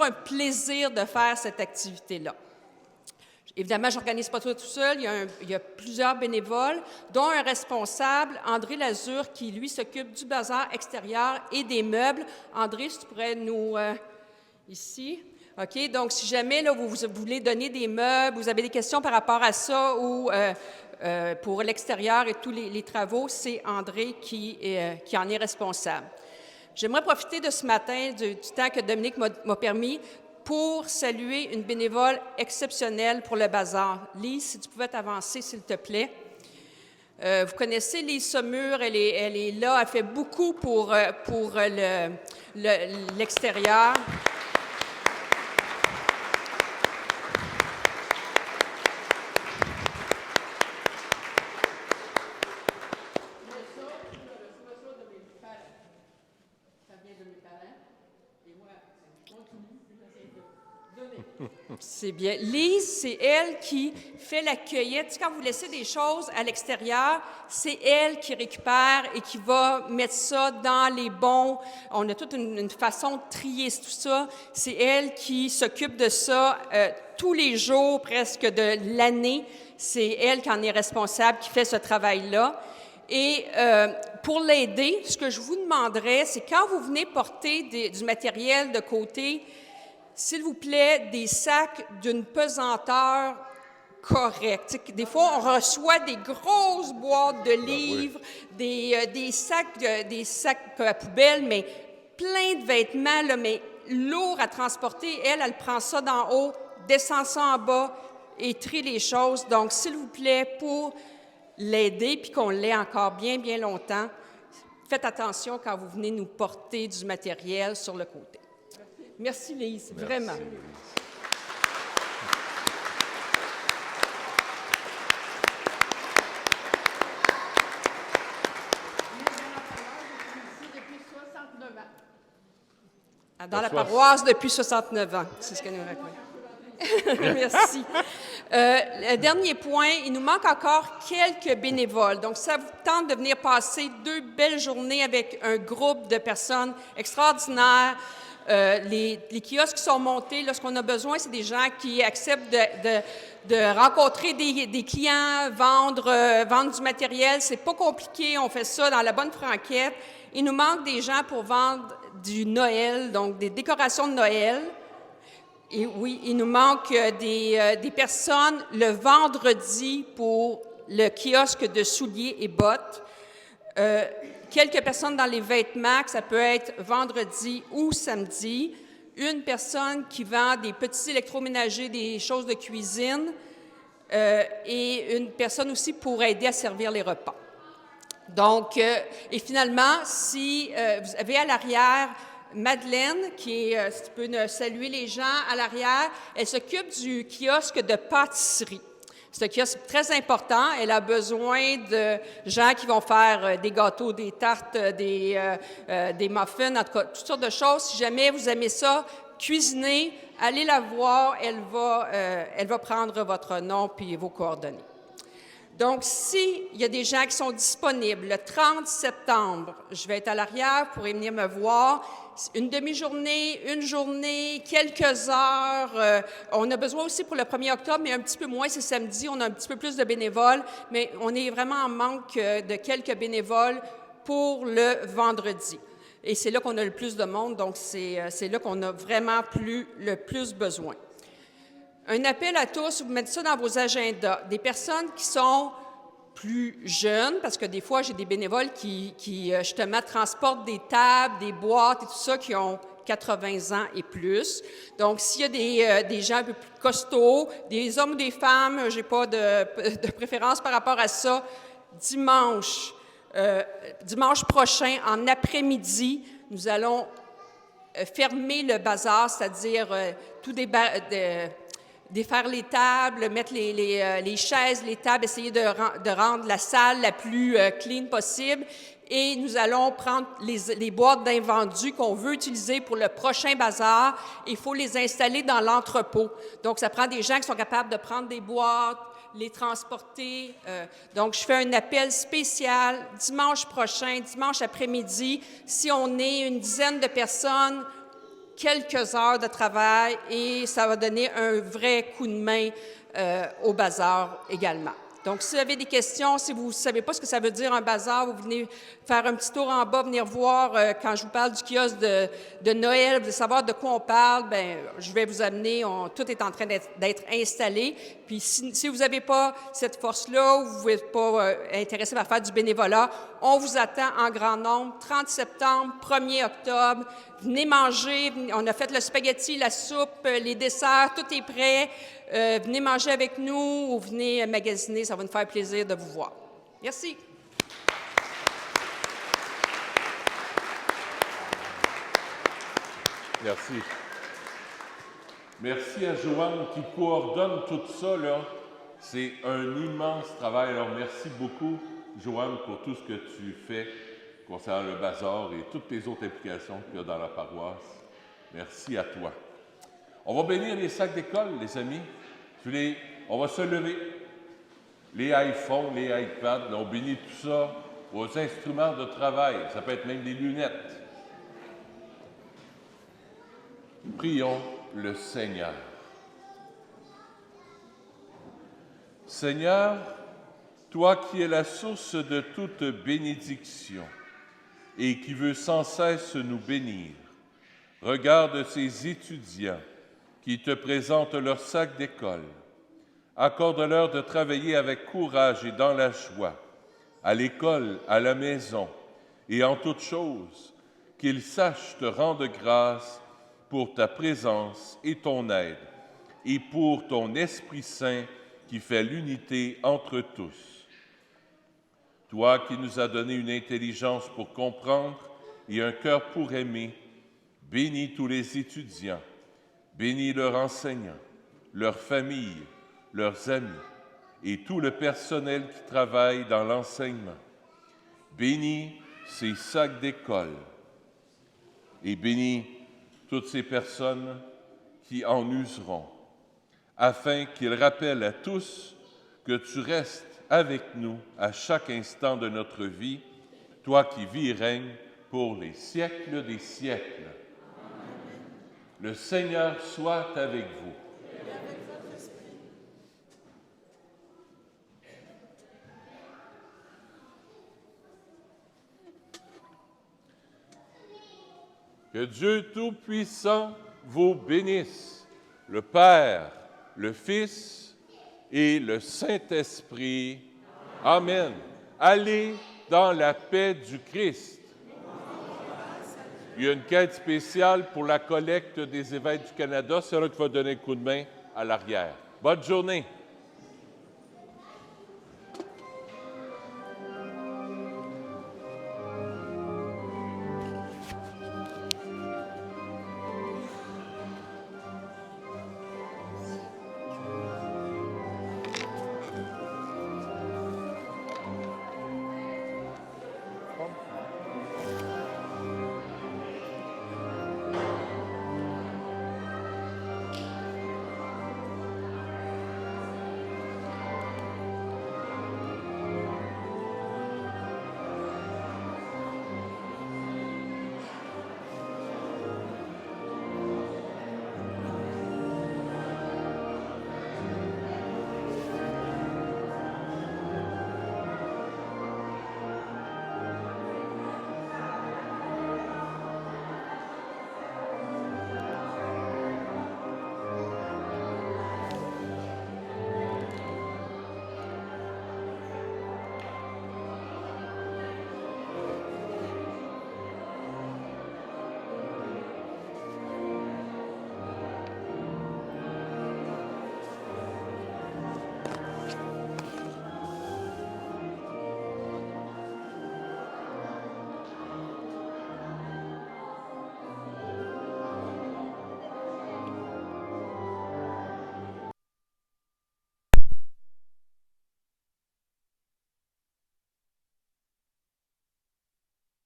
un plaisir de faire cette activité-là. Évidemment, je n'organise pas tout seul, il y a plusieurs bénévoles, dont un responsable, André Lazur, qui, lui, s'occupe du bazar extérieur et des meubles. André, si tu pourrais nous... ici... OK? Donc, si jamais là, vous voulez donner des meubles, vous avez des questions par rapport à ça ou pour l'extérieur et tous les travaux, c'est André qui en est responsable. J'aimerais profiter de ce matin, du temps que Dominique m'a permis, pour saluer une bénévole exceptionnelle pour le bazar. Lise, si tu pouvais t'avancer, s'il te plaît. Vous connaissez Lise Saumur, elle est là, elle fait beaucoup pour l'extérieur. C'est bien. Lise, c'est elle qui fait la cueillette. Tu sais, quand vous laissez des choses à l'extérieur, c'est elle qui récupère et qui va mettre ça dans les bons. On a toute une façon de trier tout ça. C'est elle qui s'occupe de ça tous les jours presque de l'année. C'est elle qui en est responsable, qui fait ce travail-là. Et pour l'aider, ce que je vous demanderais, c'est quand vous venez porter du matériel de côté, s'il vous plaît, des sacs d'une pesanteur correcte. Des fois, on reçoit des grosses boîtes de livres, des sacs à poubelle, mais plein de vêtements, là, mais lourds à transporter. Elle prend ça d'en haut, descend ça en bas et trie les choses. Donc, s'il vous plaît, pour l'aider, puis qu'on l'ait encore bien, bien longtemps, faites attention quand vous venez nous porter du matériel sur le côté. Merci, Lise, vraiment. Merci, Lise. Dans la paroisse depuis 69 ans, c'est ce qu'elle nous raconte. Merci. Le dernier point, il nous manque encore quelques bénévoles. Donc, ça vous tente de venir passer 2 belles journées avec un groupe de personnes extraordinaires, Les kiosques qui sont montés, là, ce qu'on a besoin, c'est des gens qui acceptent de rencontrer des clients, vendre du matériel. C'est pas compliqué, on fait ça dans la bonne franquette. Il nous manque des gens pour vendre du Noël, donc des décorations de Noël. Et oui, il nous manque des personnes le vendredi pour le kiosque de souliers et bottes. Quelques personnes dans les vêtements, que ça peut être vendredi ou samedi. Une personne qui vend des petits électroménagers, des choses de cuisine. Et une personne aussi pour aider à servir les repas. Donc, et finalement, si vous avez à l'arrière Madeleine, qui est, si tu peux saluer les gens à l'arrière, elle s'occupe du kiosque de pâtisserie. C'est un kiosque très important. Elle a besoin de gens qui vont faire des gâteaux, des tartes, des muffins, en tout cas, toutes sortes de choses. Si jamais vous aimez ça, cuisiner, allez la voir. Elle va prendre votre nom puis vos coordonnées. Donc, s'il y a des gens qui sont disponibles, le 30 septembre, je vais être à l'arrière, vous pourrez venir me voir. Une demi-journée, une journée, quelques heures. On a besoin aussi pour le 1er octobre, mais un petit peu moins, c'est samedi. On a un petit peu plus de bénévoles, mais on est vraiment en manque de quelques bénévoles pour le vendredi. Et c'est là qu'on a le plus de monde, donc c'est là qu'on a vraiment le plus besoin. Un appel à tous, vous mettez ça dans vos agendas. Des personnes qui sont plus jeunes, parce que des fois, j'ai des bénévoles qui justement, transportent des tables, des boîtes et tout ça, qui ont 80 ans et plus. Donc, s'il y a des gens un peu plus costauds, des hommes ou des femmes, je n'ai pas de préférence par rapport à ça, dimanche prochain, en après-midi, nous allons fermer le bazar, c'est-à-dire défaire les tables, mettre les chaises, les tables, essayer de rendre la salle la plus clean possible. Et nous allons prendre les boîtes d'invendus qu'on veut utiliser pour le prochain bazar. Il faut les installer dans l'entrepôt. Donc, ça prend des gens qui sont capables de prendre des boîtes, les transporter. Donc, je fais un appel spécial dimanche prochain, dimanche après-midi. Si on est une dizaine de personnes, quelques heures de travail et ça va donner un vrai coup de main au bazar également. Donc, si vous avez des questions, si vous ne savez pas ce que ça veut dire un bazar, vous venez faire un petit tour en bas, venir voir quand je vous parle du kiosque de Noël, vous voulez savoir de quoi on parle, bien, je vais vous amener, tout est en train d'être installé. Puis, si vous n'avez pas cette force-là ou vous n'êtes pas intéressé par faire du bénévolat, on vous attend en grand nombre, 30 septembre, 1er octobre. Venez manger, on a fait le spaghetti, la soupe, les desserts, tout est prêt. Venez manger avec nous ou venez magasiner, ça va nous faire plaisir de vous voir. Merci. Merci. Merci à Joanne qui coordonne tout ça, là. C'est un immense travail. Alors, merci beaucoup, Joanne, pour tout ce que tu fais concernant le bazar et toutes les autres implications qu'il y a dans la paroisse. Merci à toi. On va bénir les sacs d'école, les amis. On va se lever. Les iPhones, les iPads, on bénit tout ça aux instruments de travail. Ça peut être même des lunettes. Prions le Seigneur. Seigneur, toi qui es la source de toute bénédiction et qui veux sans cesse nous bénir, regarde ces étudiants qui te présentent leur sac d'école. Accorde-leur de travailler avec courage et dans la joie, à l'école, à la maison, et en toutes choses, qu'ils sachent te rendre grâce pour ta présence et ton aide, et pour ton Esprit Saint qui fait l'unité entre tous. Toi qui nous as donné une intelligence pour comprendre et un cœur pour aimer, bénis tous les étudiants, bénis leurs enseignants, leurs familles, leurs amis et tout le personnel qui travaille dans l'enseignement. Bénis ces sacs d'école et bénis toutes ces personnes qui en useront, afin qu'ils rappellent à tous que tu restes avec nous à chaque instant de notre vie, toi qui vis et règnes pour les siècles des siècles. Amen. Le Seigneur soit avec vous. Que Dieu Tout-Puissant vous bénisse, le Père, le Fils et le Saint-Esprit. Amen. Allez dans la paix du Christ. Il y a une quête spéciale pour la collecte des évêques du Canada. C'est là qu'il va donner un coup de main à l'arrière. Bonne journée.